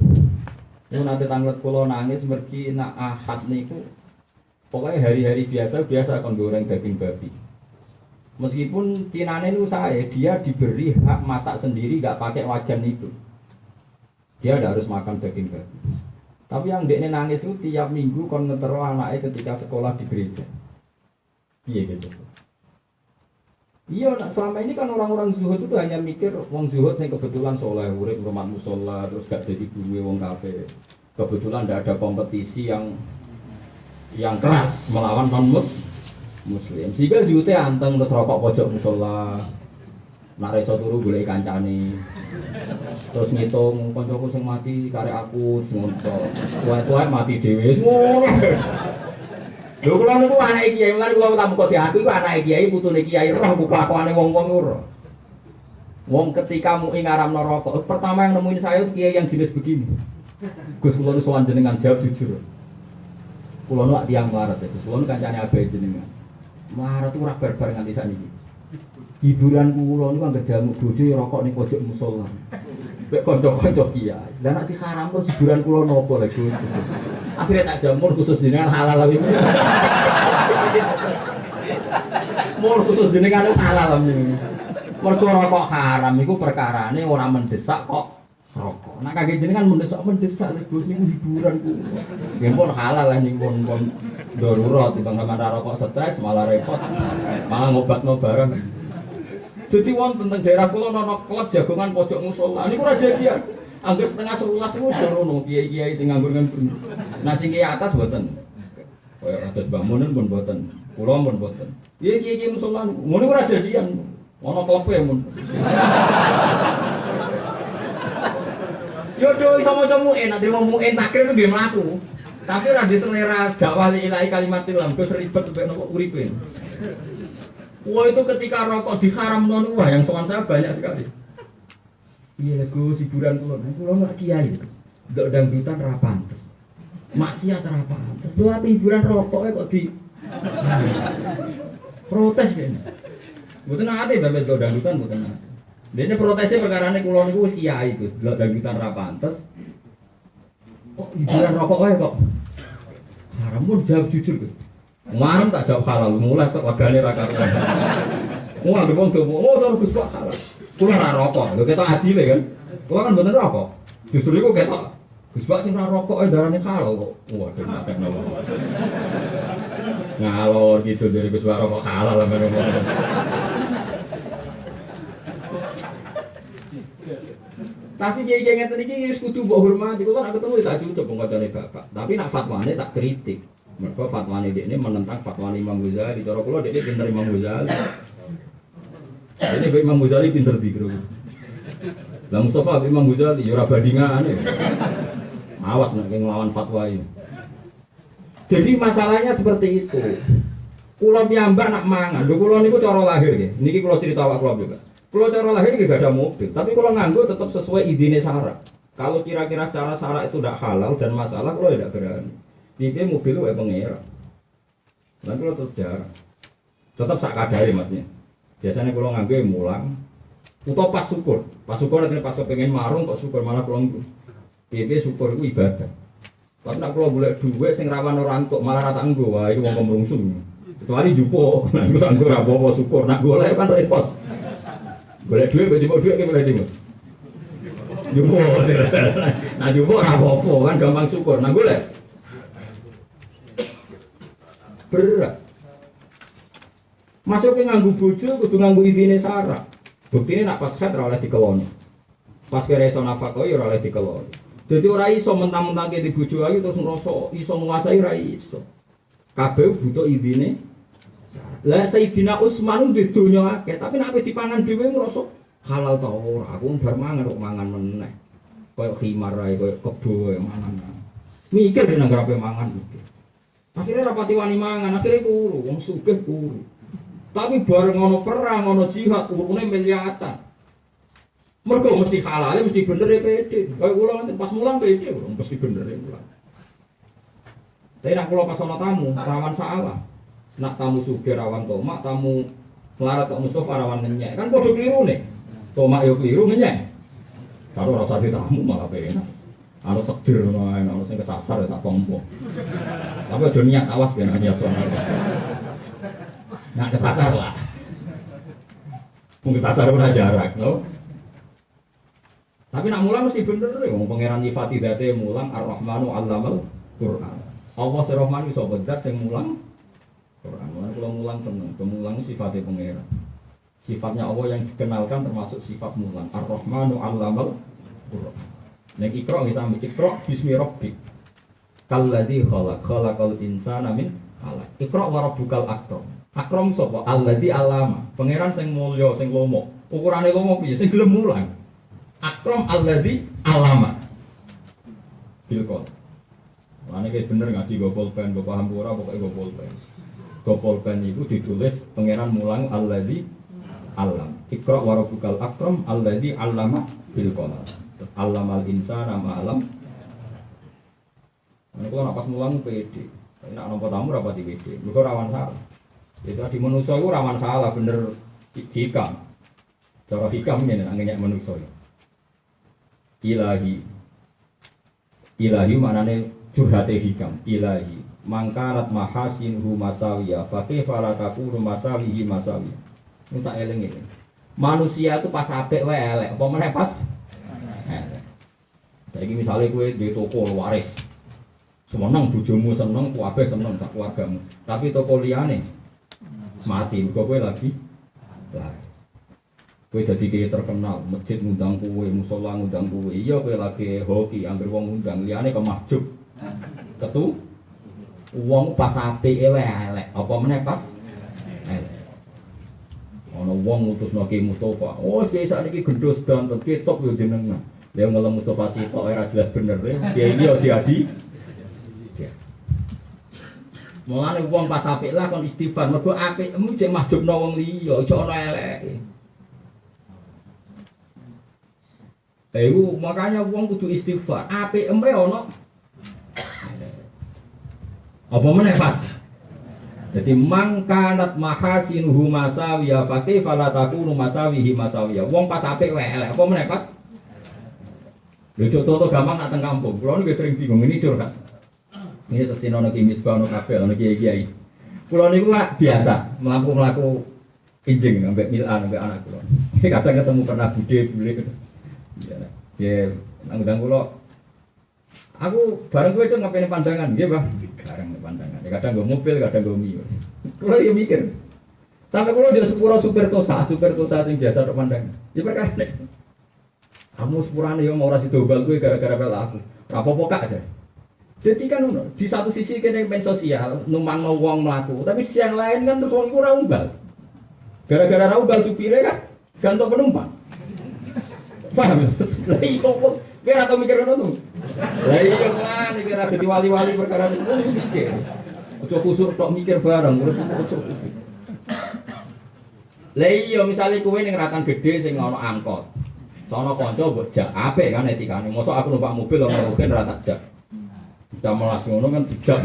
Niku nate tanglet kula nangis mergi nak Ahad niku pokoknya hari-hari biasa kon goreng daging babi. Meskipun cinane niku saya, dia diberi hak masak sendiri gak pakai wajan itu. Dia tidak harus makan daging babi. Tapi yang dekne nangis itu tiap minggu kon ngetero anaknya ketika sekolah di gereja. Iya gitu. Iya, selama ini kan orang-orang zuhud itu hanya mikir wong zuhud yang kebetulan soleh, urip rumah musola, terus gak jadi gue wong kafe. Kebetulan tidak ada kompetisi yang keras melawan non-muslim. Sehingga zuhudnya anteng terus rokok pojok musola, nak reso turu golek kancane. Terus ngitung kancaku sing mati karek aku ngono. Tuwa-tuwa mati dhewe ngono. Lho kula niku anake kiai, lan kula tamu kok diaku iku anake kiai putune kiai roh kelakuane wong-wong ora. Wong ketika mu ngaramno rokok, pertama yang nemuin saya itu kiai yang jenis begini. Gus kula nu sowan jenengan jawab jujur. Kula nu tiyang melarat Gus, kula nu kancane abahe jenengan. Melarat ora barbar nganti sakniki. Hiburan kula niku anggere jamu bojo rokok ning pojok musala. Mek kanca-kanca kiai. Lah nek diharamno hiburan kula napa lho Gus. Akhirnya tak jamur khusus jenengan halal iki. Mur khusus jenengan halal iki. Mergo rokok haram iku perkarane ora mendesak kok rokok. Nek kangge jenengan mendesak lho Gus niku hiburan ku. Nggih pun halal lah niku pun darurat timbang sampeyan rokok stres malah repot. Malah ngobatno bareng. Jadi wonten teng daerah kula ana klub jagongan pojok musala. Niku ora jadian. Angger setengah 11 niku udah ono kiai-kiai sing nganggur-nganggur. Nah sing kiai atas mboten. Kaya atus bangunan pun boten, kula pun boten. Iya kiai musola, ngono ora jajian, ono klepe mun. Yo do iso maca muin, nek mau muin takrir ku nggih mlaku. Tapi ora di selera dakwah ilahi kalimatil lam, Gus ribet mbek nopo uripe. Wah itu ketika rokok diharamkan, wah yang sowan saya banyak sekali. Iya Gus, hiburan kula nggak kiai. Ndok dangdutan ra pantes. Maksiat ra pantes. Lha hiburan rokoknya kok di protes kene. Mboten ate bae ndok dangdutan mboten ate. Dene protesnya perkarane kula niku wis kiai Gus, ndok dangdutan ra pantes. Kok hiburan rokok wae kok haram pun jawab jujur Gus. Ngarep tak jawab halal, mulai sok wagane ra karuan. Wong anggere wong domo, oh karo Gus kok halal. Kula ra rokok, lho ketok adile kan. Kula kan mboten rokok. Justru iku ketok Gus Bak sing ra rokok darane halal kok. Waduh matekno. Ngalor gitu dari Gus Bak rokok halal men ngomong. Tapi kiai-kiai ngeten iki wis kudu mbok hormati. Kula nek ketemu tak cucuk wong kancane bapak. Tapi nek fatwane tak kritik. Mergo fatwane dekne menentang fatwane Imam Ghazali. Cara kula dekne pinter Imam Ghazali. Ini Mbak Imam Ghazali pinter dikira. Lah Mustafa Imam Ghazali ya ora bandingane. Awas nek nglawan fatwa ini. Jadi masalahnya seperti itu. Kula piyambak nak mangan. Lho kula niku cara lahir nggih. Niki kula cerita awak kula juga. Kula cara lahir nggih gak ada mobil, tapi kula nganggo tetap sesuai idine syarak. Kalau kira-kira secara syarak itu tidak halal dan masalah kula tidak berani. Tipe mobil wae pengira. Lan kula tetep jarang. Tetap sak kadare maksudnya. Biasanya kula nganggo mulang utawa pas syukur. Pas syukur nek pas kepengin marung kok syukur malah kula piye syukur iku ibadah. Tapi nek kula golek dhuwit sing rawan ora entuk malah ra tak nggo, wah iku wong kemrungsung. Kecuali jupo, nek iku tak nggo ra apa-apa syukur. Nek golek kan repot. Golek dhuwit kok jupo dhuwit ki berarti Mas. Jupo. Nah jupo ora apa-apa kan gampang syukur. Nek golek berat. Masuk ke nganggu bojo kudu nganggu idine syarak. Buktine nak pas haid ora oleh dikeloni. Pas kira iso nafkah ya ora oleh dikeloni. Dadi ora iso mentang-mentang di bojo ayu terus ngrasa iso nguasai ora iso. Kabeh butuh idine. Lah Sayyidina Utsman di donya akeh, tapi nek dipangan dhewe ngrasa halal ta ora. Aku bar mangan kok mangan meneh. Kaya khimar ae kaya kebo mangan. Mikir nang grape mangan iki. Akhirnya rapati wani mangan, akhirnya kuru, wong sugih kuru. Tapi bareng ngono perang, ngono jihad, urune miliatan. Mergo mesti halal, mesti bener ya pede. Kayak kula pas mulang pede, mesti bener ya mulang. Tapi nak kula pas ana tamu, rawan salah. Nak tamu sugih rawan tomak, tamu melarat kok Mustafa rawan ngenyek. Kan padha klirune. Tomak yo kliru ngenyek. Karo rasa ditamu malah penak. Anu takdir ngono ae, anu sing kesasar ya tak tompo. Tapi aja niat awas ben niat sono. Nah kesasar lah. Mungkin kesasar ora jarak, no. Tapi nak mulang mesti bener ya, wong pangeran nyifati date mulang Ar-Rahmanu 'allamal Qur'an. Allah Ar-Rahman iso bedat sing mulang Quran. Kalau mulang seneng, kemulang sifatnya pangeran. Sifatnya Allah yang dikenalkan termasuk sifat mulang. Ar-Rahmanu 'allamal Qur'an. Nek Iqra nggih sami Iqra bismi rabbik. Kalladzi khalaqal insana min 'alaq. Iqra wa rabbukal akram. Akram sapa? Alladzi 'allama. Pangeran sing mulya, sing lomo. Ukurane lomo piye? Sing gelem mulang. Akram alladzi 'allama. Bilqol. Lane iki bener ngaji go pulpen, go paham ora pokoke go pulpen. Go pulpen iku ditulis pangeran mulang alladzi 'allam. Iqra wa rabbukal akram alladzi 'allama bilqol. Terus allamal insana ma alam. Nek kok pas mulang pede. Nek nampa tamu rapati pede. Mergo rawan salah. Itu di manusia itu rawan salah bener hikam. Cara hikam ngene nang nyek manusia. Ilahi. Ilahi maknane curhate hikam. Ilahi. Mangkarat mahasinhu masawiya. Fa kaifa la takunu masawihi masawiya. Ini tak eling ini. Manusia itu pas apik wae elek, apa meneh pas saiki misale kowe di toko waris. Seneng bojomu seneng, kabeh seneng sak keluargamu. Tapi toko liyane mati, kok kowe lagi laris. Kowe dadi kiye terkenal, masjid ngundang kowe, musala ngundang kowe. Iya kowe lagi hoki, anggere wong ngundang liyane kemahjub. Wong pas apike wae elek, apa meneh pas elek. Ana wong ngutusno Ki Mustofa. Oh, Ki sakniki gendhos danten ketok yo jenengan. Lha ngolong Mustofa sitok ora jelas bener Kiai iki yo diadi. Mulane wong pas apik lah kon istighfar, mergo apikmu jek mahjubno wong liya, aja ana eleke. Makanya wong kudu istighfar. Apikmu ana apa meneh pas. Jadi mangkanat mahasinuhu masawiya fakih fala takunu masawihi masawiya. Wong pas apik wae elek apa meneh pas. Lho contoh gampang nak teng kampung. Kulo niku sering bingung ini curhat. Ini seksi ana Ki Misbah ana kabeh ana kiai-kiai. Kulo niku biasa mlaku-mlaku injing ambek milan ambek anak kulo. Kadang ketemu pernah budhe bule. Ya, nang kulo aku bareng kowe itu ngepeni pandangan, nggih, Bang. Bareng pandangan. Ya kadang nggo mobil, kadang nggo mio. Kulo yo mikir. Sampai kulo di sepuro supir tosa sing biasa tok pandangan. Ya perkara nek. Kamu sepurane yo mau ora sidobal kowe gara-gara pel aku. Ora apa-apa kak aja. Jadi kan di satu sisi kene men sosial numangno wong mlaku, tapi sisi yang lain kan terus wong iku ora umbal. Gara-gara ora umbal supire kan gantok penumpang. Paham? Lah iya kok kowe ora tau mikir ngono to. Lah iya ngene kira dadi wali-wali perkara niku mikir. Ojo kusuk tok mikir bareng, ojo. Lah iya misale kowe ning ratan gedhe sing ana angkot. Sono kanca mbok jak apik kan etikane. Mosok aku numpak mobil ora rugen ora tak jak. Kita melas ngono kan dijak.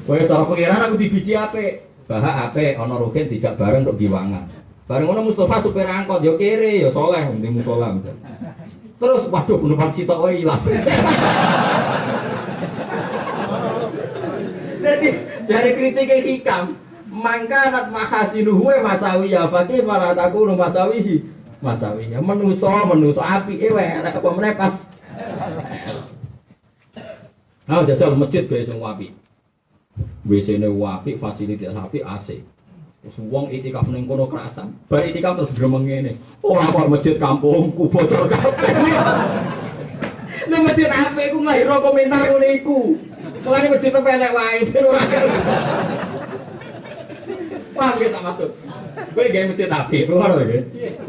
Kowe cara pengiran aku dibiji apik. Bahak apik ana rugen dijak bareng tok giwangan. Bareng ngono Mustofa supir angkot yo kere yo soleh ndi musola. Terus waduh penumpang sitok wae ilang. Jadi dari kritik hikam, mangkanat mahasinuhu masawiya fakih farataku masawihi masawiya menuso apike wae lek apa meneh pas. Nah jajal masjid guys sing apik. WC-ne apik, fasilitas apik, AC. Terus wong itikaf ning kono kerasan. Bar itikaf terus gremeng ngene. Ora kok masjid kampungku bocor kabeh. Nek masjid apik ku nglahirno komentar ngene iku. Mulane masjid pelek wae. Paham ya tak maksud? Kowe gawe masjid apik, luar lho.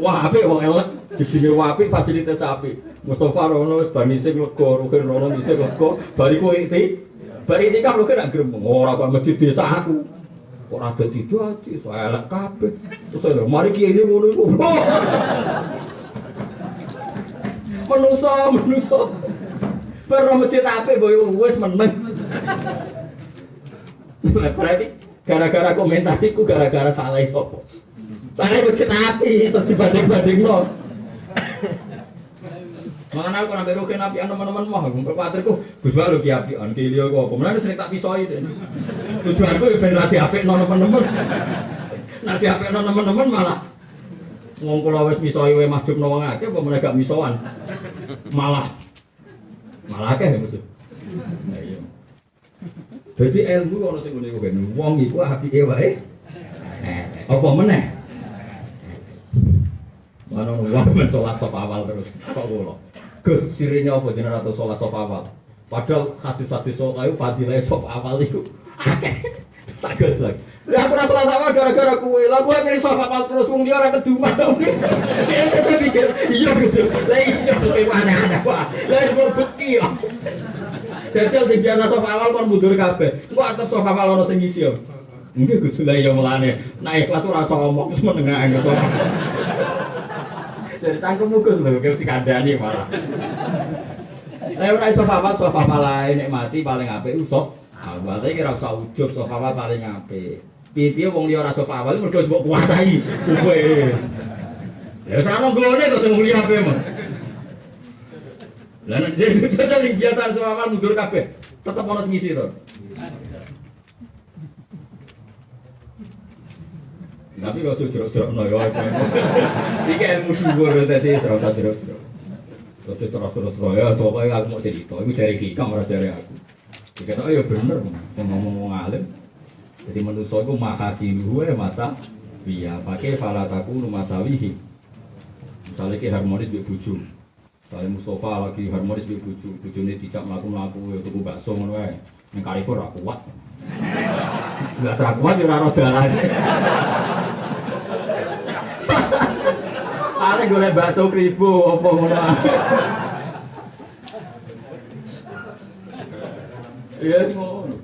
Wah, apik wong elek, dijine apik, fasilitas apik. Mustofa rono wis bani sing lega, rugen rono isih lega. Bariku itikaf lho gak gremeng. Ora kok masjid desa aku. Ora dadi dadi, elek kabeh. Terus lho, mari kiye ngono iku. Menusa. Perlu masjid apik boyo wis meneng. Berarti gara-gara komentar iku gara-gara salah sapa. Salah masjid apik terus dibanding-bandingno. Mana aku nambah rugen api teman-teman mah, aku khawatirku Gus Balu ki apian, ki liya kok. Kemudian sering tak pisoi deh. Tujuanku ben latih apik teman-teman. Nanti apik teman-teman malah wong kula wis misoi wae mahjubno wong akeh apa meneh gak misoan. Malah akeh ya maksud. Nah iya. Dadi ilmu ono sing ngene iku ben wong iku apike wae. Apa meneh? Mana wong men salat saf awal terus kok kula. Gus sirine apa jenenge atau salat saf awal. Padahal hadis-hadis sokayu fadilah saf awal iku akeh. Saged lagi. Lah aku ora salat awal gara-gara kowe. Lah kowe pilih saf awal terus wong dia ora keduman. Saya pikir iya Gus. Lah iya kowe aneh-aneh wae. Lah wis bukti ya. Jajal sing biasa saf awal kon mundur kabeh. Engko atep saf awal ono sing ngisi yo. Nggih Gus lah ya mulane. Nek ikhlas ora usah ngomong wis menengah ae saf. Jadi cangkemmu Gus lho, kaya dikandani malah. Nek ora iso apa lain nek mati paling apik usah. Awal iki ora usah ujug sofa paling apik. Piye-piye wong liya ora sofa awal mergo mbok kuasai kowe. Ya sono nggone to sing mulia apik mah. Lah nek jajal sing biasa sofa awal mundur kabeh, tetep ono sing ngisi to. Tapi kok jerok-jerokno ya. Iki ilmu dhuwur dadi ora usah jerok-jerok. Terus ya pokoke aku mau cerita, iku jare hikam ora jare aku. Dikata ya bener, sing ngomong alim. Jadi manusa iku mahasinuhu masa biya pakai falataku masawihi. Misale ki harmonis mbek bojo. Misale Mustofa lagi harmonis mbek bojo, bojone dijak mlaku-mlaku ya tuku bakso ngono wae. Ning Carrefour ora kuat. Jelas ra kuat ora ora dalane. Are golek bakso kribo apa ngono. Iya sih ngono.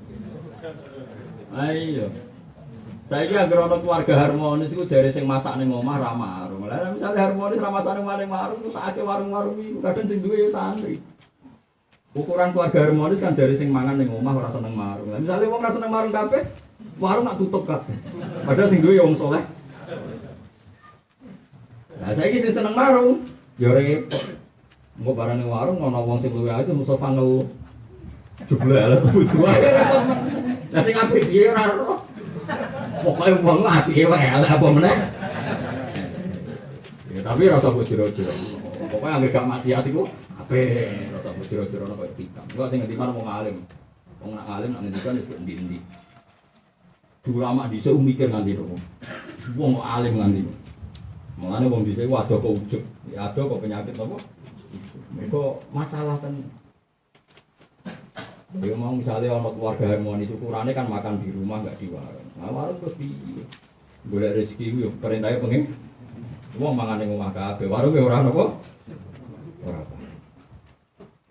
Ayo. Saiki anggere ana keluarga harmonis iku jare sing masak ning omah ra marung. Lah misale harmonis ra masak ning warung terus akeh warung-warung iku kadang sing duwe ya santri. Ukuran keluarga harmonis kan jare sing mangan ning omah ora seneng marung. Lah misale wong ora seneng marung kabeh, warung nak tutup kabeh. Padahal sing duwe ya wong saleh. Lah saiki sing seneng marung ya repot. Engko barang ning warung ana wong sing luwih ae Mustofa ngelu. Jebule tujuan repot. Lah sing apik piye ora ora. Pokoke wong apike wae apa meneh. Ya tapi rasa mbok jero-jero. Pokoke anggere gak maksiat iku apik, rasa mbok jero-jero koyo tikam. Engko sing ngendikan wong alim. Wong nak alim nak ngendikan wis endi-endi. Ulama dhisik mikir nganti rono. Wong alim nganti. Mulane wong dhisik ku ada kok ujug, ya ada kok penyakit apa? Mergo masalah kan. Ya mau misalnya ono keluarga harmonis ukurane kan makan di rumah enggak di warung. Nah, warung terus piye? Golek rezeki ku yo perintahe pengen. Wong mangan ning omah kabeh, warung ya ora napa? Ora apa.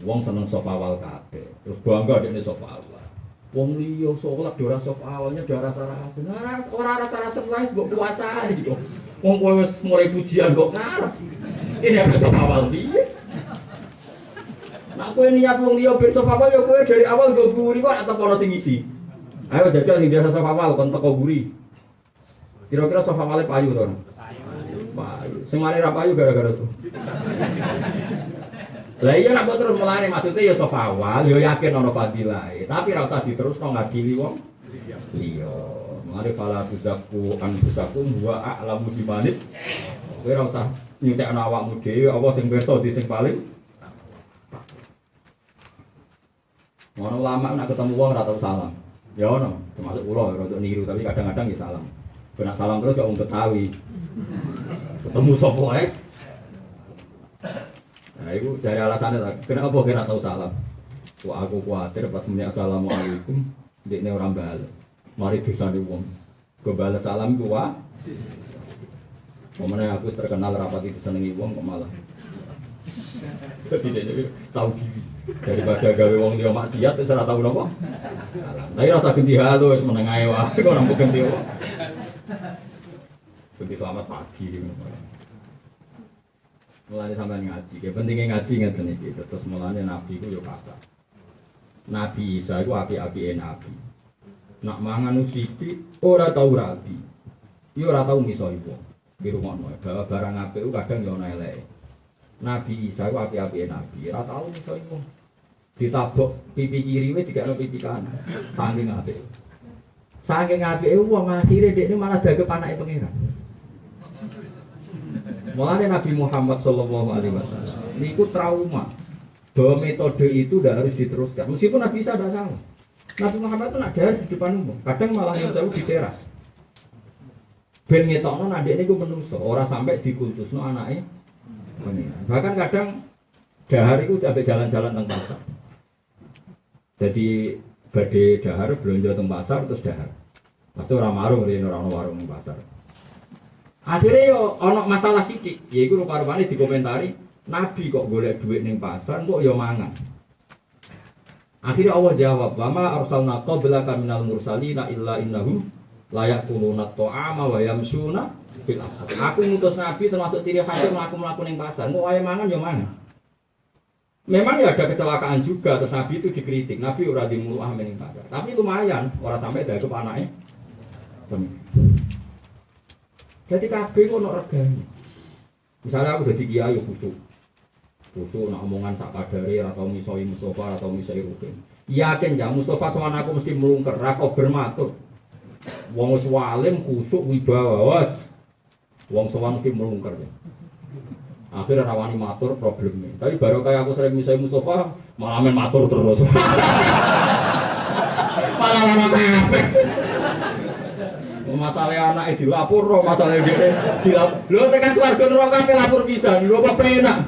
Wong seneng sofa awal kabeh. Terus bangga dekne sofa awal. Wong liya salat ora sofa awalnya ora rasa-rasa. Ora rasa-rasa wae mbok puasa iki kok. Wong kowe wis mulai pujian kok ngarep. Ini apa sofa awal piye? Nak kowe niat wong liya ben sofa awal ya kowe dari awal go guri kok atau ono sing isi. Ayo jajal sing biasa sofa awal kon teko guri. Kira-kira sofa awale payu to? Payu. Sing mari ra payu gara-gara itu. Lah iya nak terus melane maksudnya ya sofa awal ya yakin ono fadilah. Tapi ra usah diterusno ngadili wong liya. Mari fala tuzaku anfusakum wa a'lamu bimanit. Kowe ora usah nyutekno awakmu dhewe apa sing pirsa di sing paling. Ono ulama nak ketemu wong ora tau salam. Ya ono, termasuk kula rada niru tapi kadang-kadang ya salam. Kena salam terus kok wong Betawi. Ketemu sapa wae. Nah, iku dari alasannya lah. Kenapa kira tau salam? Wah aku kuatir pas muni assalamualaikum, dekne ora bales. Mari dosane wong. Go bales salam ku wae. Pemene aku terkenal rapati disenengi wong kok malah. Tidak tahu diri. Daripada gawe wong liya maksiat wis ora tau napa. Tapi rasa genti halo wis meneng ae wae kok ora mbok genti wae. Genti selamat pagi. Mulane sampean ngaji, ya pentingnya ngaji ngeten iki. Terus mulane nabi ku yo kata. Nabi Isa iku apik-apike nabi. Nak mangan sithik ora tau rabi. Yo ora tau misoi wong. Di rumono bahwa barang apik ku kadang yo ana eleke. Nabi Isa ku apik-apike nabi, ora tau misoi wong. Ditabok pipi kiri wis dikekno pipi kanan. Saking apik. Saking apike wong akhire dekne malah dagep anake pangeran. Mulane Nabi Muhammad sallallahu alaihi wasallam niku trauma bahwa metode itu tidak harus diteruskan. Meskipun Nabi Isa tidak salah. Nabi Muhammad itu nak dahar di depan umum, kadang malah yang jauh di teras. Ben ngetokno nek dekne iku menungso, ora sampai dikultusno anake. Bahkan kadang dahar itu sampai jalan-jalan teng pasar. Jadi badhe dahar belanja teng pasar terus dahar. Pasti ora marung rene ora ono warung teng pasar. Akhirnya yo ono masalah sithik, yaiku rupa-rupane dikomentari, Nabi kok golek duit ning pasar kok yo mangan. Akhirnya Allah jawab, "Wama arsalna qablaka minal mursalina illa innahum la yaquluna ta'ama wa yamsuna bil asfar." Aku ngutus Nabi termasuk ciri khas mlaku-mlaku ning pasar, kok wae mangan yo mangan. Memang ya ada kecelakaan juga, terus Nabi itu dikritik, Nabi ora dimuluh ning pasar. Tapi lumayan, ora sampai dagep anake. Jadi kabeh ono regane. Misalnya aku dadi kiai khusuk. Khusuk nak omongan sak kadare atau misoi Mustofa atau misoi Rukin. Yakin ya Mustofa sowan aku mesti mlungker ra kok bermatur. Wong wis walim khusuk wibawa wes. Wong sowan mesti mlungker. Akhirnya rawani matur problemnya. Tapi baru kayak aku sering misoi Mustofa malah men matur terus. Malah lama kabeh. Masalah anak dilapor, masalah dia dilapor. Lho tekan swarga neraka kabeh lapor pisan, lho apa penak.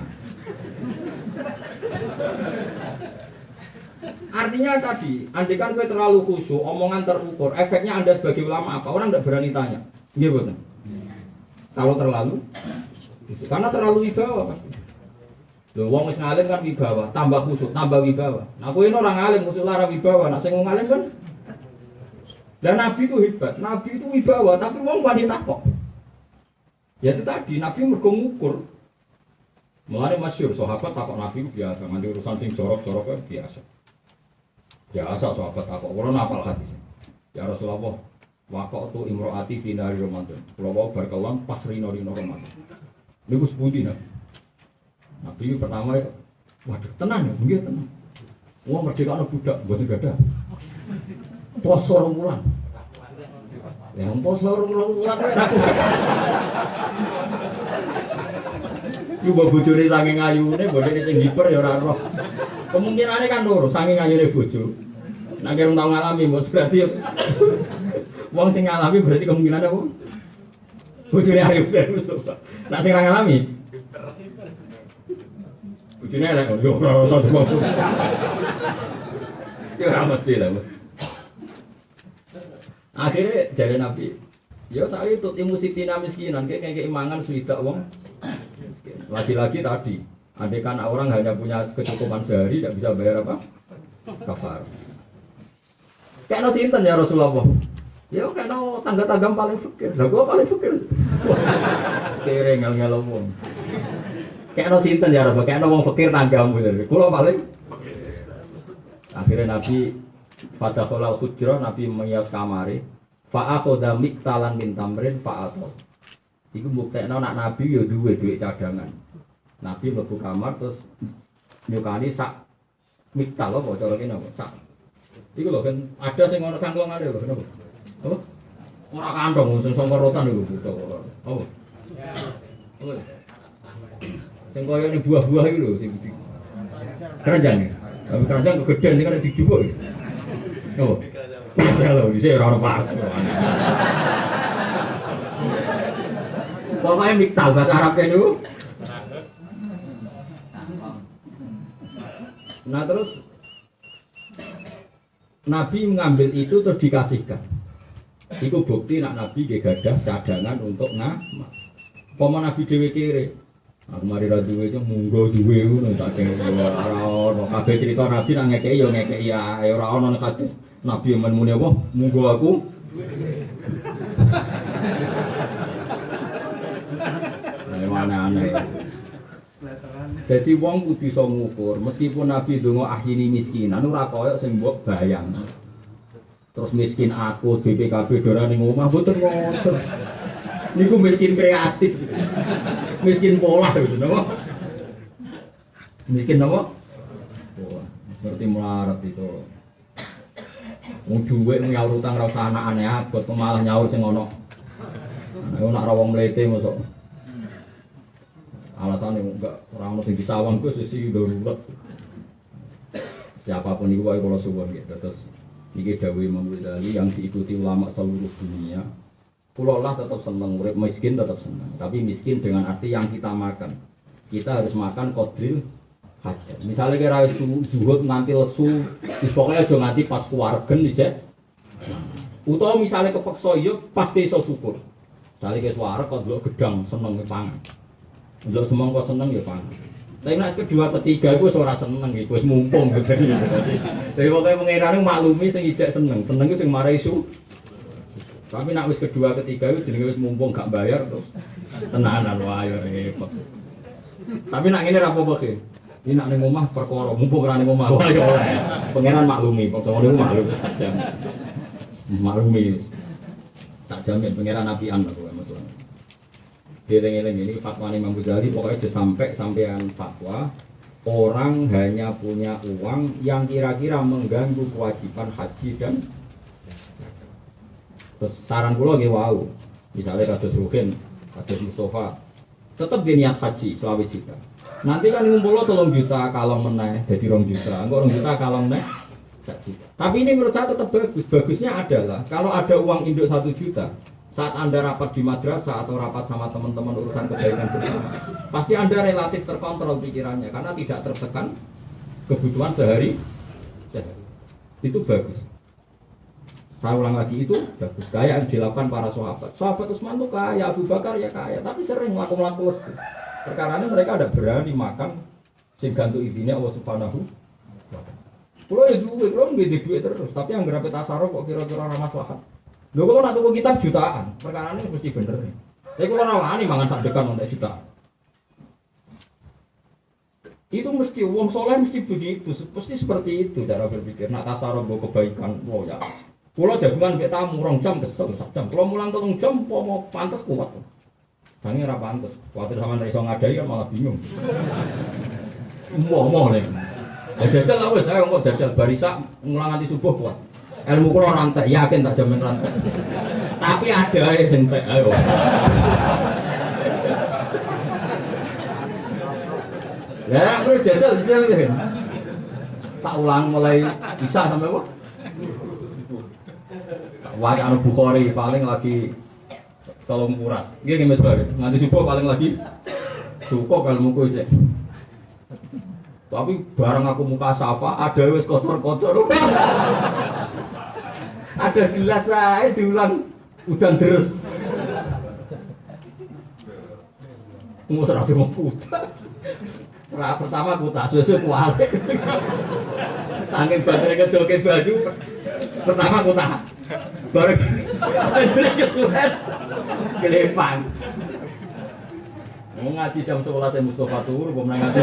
Artinya tadi, andikan gue terlalu khusyuk, omongan terukur, efeknya Anda sebagai ulama apa? Orang tidak berani tanya. Iya betul. Kalau terlalu, karena terlalu wibawa pasti. Loh, wong wis ngalim kan wibawa, tambah khusyuk, tambah wibawa. Nah, kowe ini orang alim khusyuk lara wibawa, nak sing ngalim kan. Dan Nabi itu hebat, Nabi itu wibawa, tapi wong wanita kok. Ya itu tadi, Nabi mergo ngukur. Mulane masyhur sahabat takok Nabi biasa, nganti urusan sing jorok-jorok kan biasa. Biasa sahabat takok, kula nafal hadis. Ya Rasulullah, waqtu imro'ati fi nari Ramadan. Kula wau bar kelon pas rino-rino Ramadan. Niku sepundi Nabi? Nabi pertama ya, waduh tenang ya, nggih tenang. Wong merdeka ana budak, mboten gadah. Poso rong wulan. Ya poso rong wulan ora aku. Iku bojone saking ayune, bojone sing hiper ya ora roh. Kemungkinane kan loro, saking ayune bojo. Nek ora tau ngalami, mbok berarti wong sing ngalami berarti kemungkinane apa? Bojone ayu terus. Nek sing ora ngalami bojone elek yo ora usah dimaksud. Ya ora mesti lah. Akhirnya jare Nabi, ya saya itu musitina miskinan, kayak imangan sudah wong. Lagi-lagi tadi, andai kan orang hanya punya kecukupan sehari, tidak bisa bayar apa? Kafar. Kayak no sinten ya Rasulullah. Ya kayak no tangga-tangga paling fakir. Lah gua paling fakir. Sekere ngel-ngel wong. Kayak no sinten ya Rasulullah, kayak no wong fakir tanggamu. Kula paling. Akhirnya Nabi Fadakhalal hujra, Nabi mengias kamari. Fa'akhoda miktalan min tamrin fa'atol. Iku buktekno nak Nabi ya duwe duit cadangan. Nabi mlebu kamar terus nyukani sak miktal apa cara kene apa sak. Iku lho kan ada sing ono kangklongane lho kenapa? Apa? Ora kantong sing sangka rotan iku buta ora. Apa? Apa? Sing koyo ni buah-buah iku lho sing iki. Keranjang. Tapi keranjang kegedean sing ana dijupuk. Oh. Pas lho, dhisik ora ono pas. Pokoknya miktal bahasa Arabnya itu. Nah terus Nabi mengambil itu terus dikasihkan. Itu bukti nak Nabi gadah cadangan untuk nama. Pomo Nabi dhewe kere. Aku mari ra duwe itu munggo duwe ngono tak kene ora ono. Kabeh cerita Nabi nak ngekeki ya ngekeki ae ora ono nek hadis Nabi men muni apa munggo aku. Aneh-aneh. Jadi wong kudu iso ngukur, meskipun Nabi donga akhini miskinan ora kaya sing mbok bayang. Terus miskin aku BPKB dora ning omah mboten ngoten. Niku miskin kreatif. Miskin pola gitu napa? Miskin napa? Oh, seperti melarat itu. Wong dhuwit nyaur utang ra usah anakane abot malah nyaur sing ono. Nek nak ra wong mlete mosok. Alasannya enggak orang mesti disawang gue sisi darurat. Siapapun itu kalau suwon gitu. Terus ini Dawi Imam Ghazali yang diikuti ulama seluruh dunia. Pulau lah tetap senang, miskin tetap senang. Tapi miskin dengan arti yang kita makan. Kita harus makan kodril hajat. Misalnya kira zuhud nganti lesu, pokoknya aja nganti pas keluargen aja. Atau misalnya kepeksa iya pasti iso syukur. Misalnya ke suara kok dulu gedang seneng pangan. Untuk semua kau seneng ya Pak. Tapi nak kedua ketiga gue ora seneng gitu, wis mumpung gitu. Jadi pokoknya pengiran maklumi sing ijek seneng itu sing marai su. Tapi nak wis kedua ketiga itu jenenge wis mumpung gak bayar terus tenanan wae repot. Tapi nak ngene ra apa-apa ki. Ini nak ning omah perkara mumpung ora ning omah wae oleh. Pengiran maklumi, kok ngono maklum saja. Maklumi. Tak jamin pengiran apian kok masalah. Dieling-eling ini fatwa Imam Ghazali pokoknya sampai fatwa orang hanya punya uang yang kira-kira mengganggu kewajiban haji dan terus saran kula nggih wau misalnya kados Rukin, kados Mustafa tetap niat haji 20 juta. Nanti kan ngumpul 3 juta kalau meneh jadi 2 juta. Engko 2 juta kalau meneh 1 juta. Tapi ini menurut saya tetap bagus. Bagusnya adalah kalau ada uang induk 1 juta saat Anda rapat di madrasah atau rapat sama teman-teman urusan kebaikan bersama, pasti Anda relatif terkontrol pikirannya karena tidak tertekan kebutuhan sehari. Itu bagus. Saya ulang lagi, itu bagus. Kayak yang dilakukan para sahabat. Sahabat Utsman itu kaya, Abu Bakar ya kaya, tapi sering melakukan perkara ini mereka ada berani makan sing gantung idine Allah Subhanahu. Kulo ya duwe, kulo nggih duit terus, tapi yang berapa tasarruf kok kira-kira ora maslahat. Lho kulo nak tuku kitab jutaan, perkara ini mesti bener. Tapi kulo ora wani mangan sak dekan untuk jutaan. Itu mesti wong soleh mesti begitu, mesti seperti itu cara berpikir. Nak tasarruf go kebaikan, oh ya. Kulo jagungan mek tamu 2 jam kesel, 1 jam. Kulo mulang 3 jam mau pantes kuat. Sange ora pantes. Kuwatir sampean ra iso ngadai kan malah bingung. Moh nih. Jajal lah wes, saya kok jajal barisa ngulang nanti subuh kuat. Ilmu kulo rantai, yakin tak jamin rantai. Tapi ada yang sentek, ayo. Ya, aku jajal di sini. Tak ulang mulai bisa sampai apa? Wah, anu Bukhari paling lagi tolong kuras. Gini mas Bari, nanti subuh paling lagi cukup ilmu ku cek. Tapi barang aku muka safa ada wes kotor-kotor. Ada gelas saya diulang udan terus. Mau serasi mau kuda. Pertama kuda susu kualik. Saking baterai kejoget baju. Pertama kuda. Baru kejuret. Kelepan. Mau ngaji jam 11 saya Mustafa turu, mau ngaji.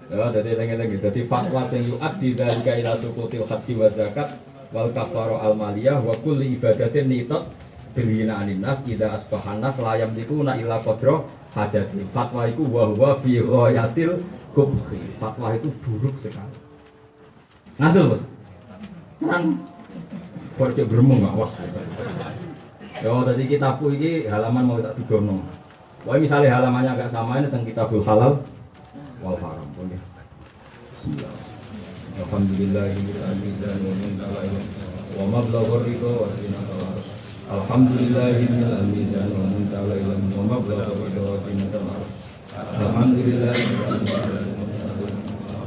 Ya, jadi lagi. Jadi fatwa sing yu'addi dzalika ila suqutil haji wa zakat wal kafaru al maliyah wa kulli ibadatin nitat bilhina anin nas idza asbahan nas la yamlikuna illa qadra hajati. Fatwa itu wa huwa fi ghayatil kubri. Fatwa itu buruk sekali. Ngadul, Bos. Kan Borjok beremung nggak was. Yo tadi kitabku ini halaman mau tak tudono. Wah misalnya halamannya agak sama ini tentang kitabul halal wal haram. Boleh. Alhamdulillahil mizan wa muntala wa mablaghu ridha wa zinatul arsh. Alhamdulillahil mizan wa muntala wa mablaghu ridha wa zinatul arsh. Alhamdulillahil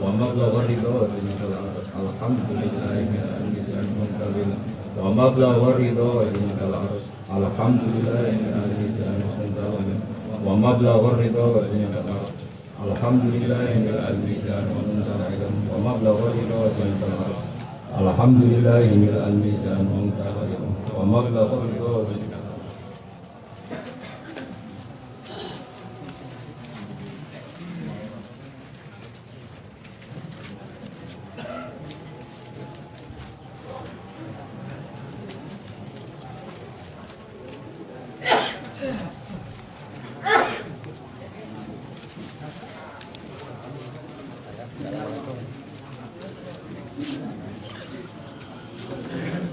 wa mablaghu ridha wa zinatul arsh. Alhamdulillahil mizan wa muntala wa mablaghu ridha wa zinatul arsh. Alhamdulillahil mizan wa muntala wa mablaghu ridha wa zinatul arsh. Alhamdulillahil mizan wa muntala wa mablaghu ridha wa zinatul arsh. Alhamdulillahil mizan wa muntala wa mablaghu ridha wa zinatul arsh.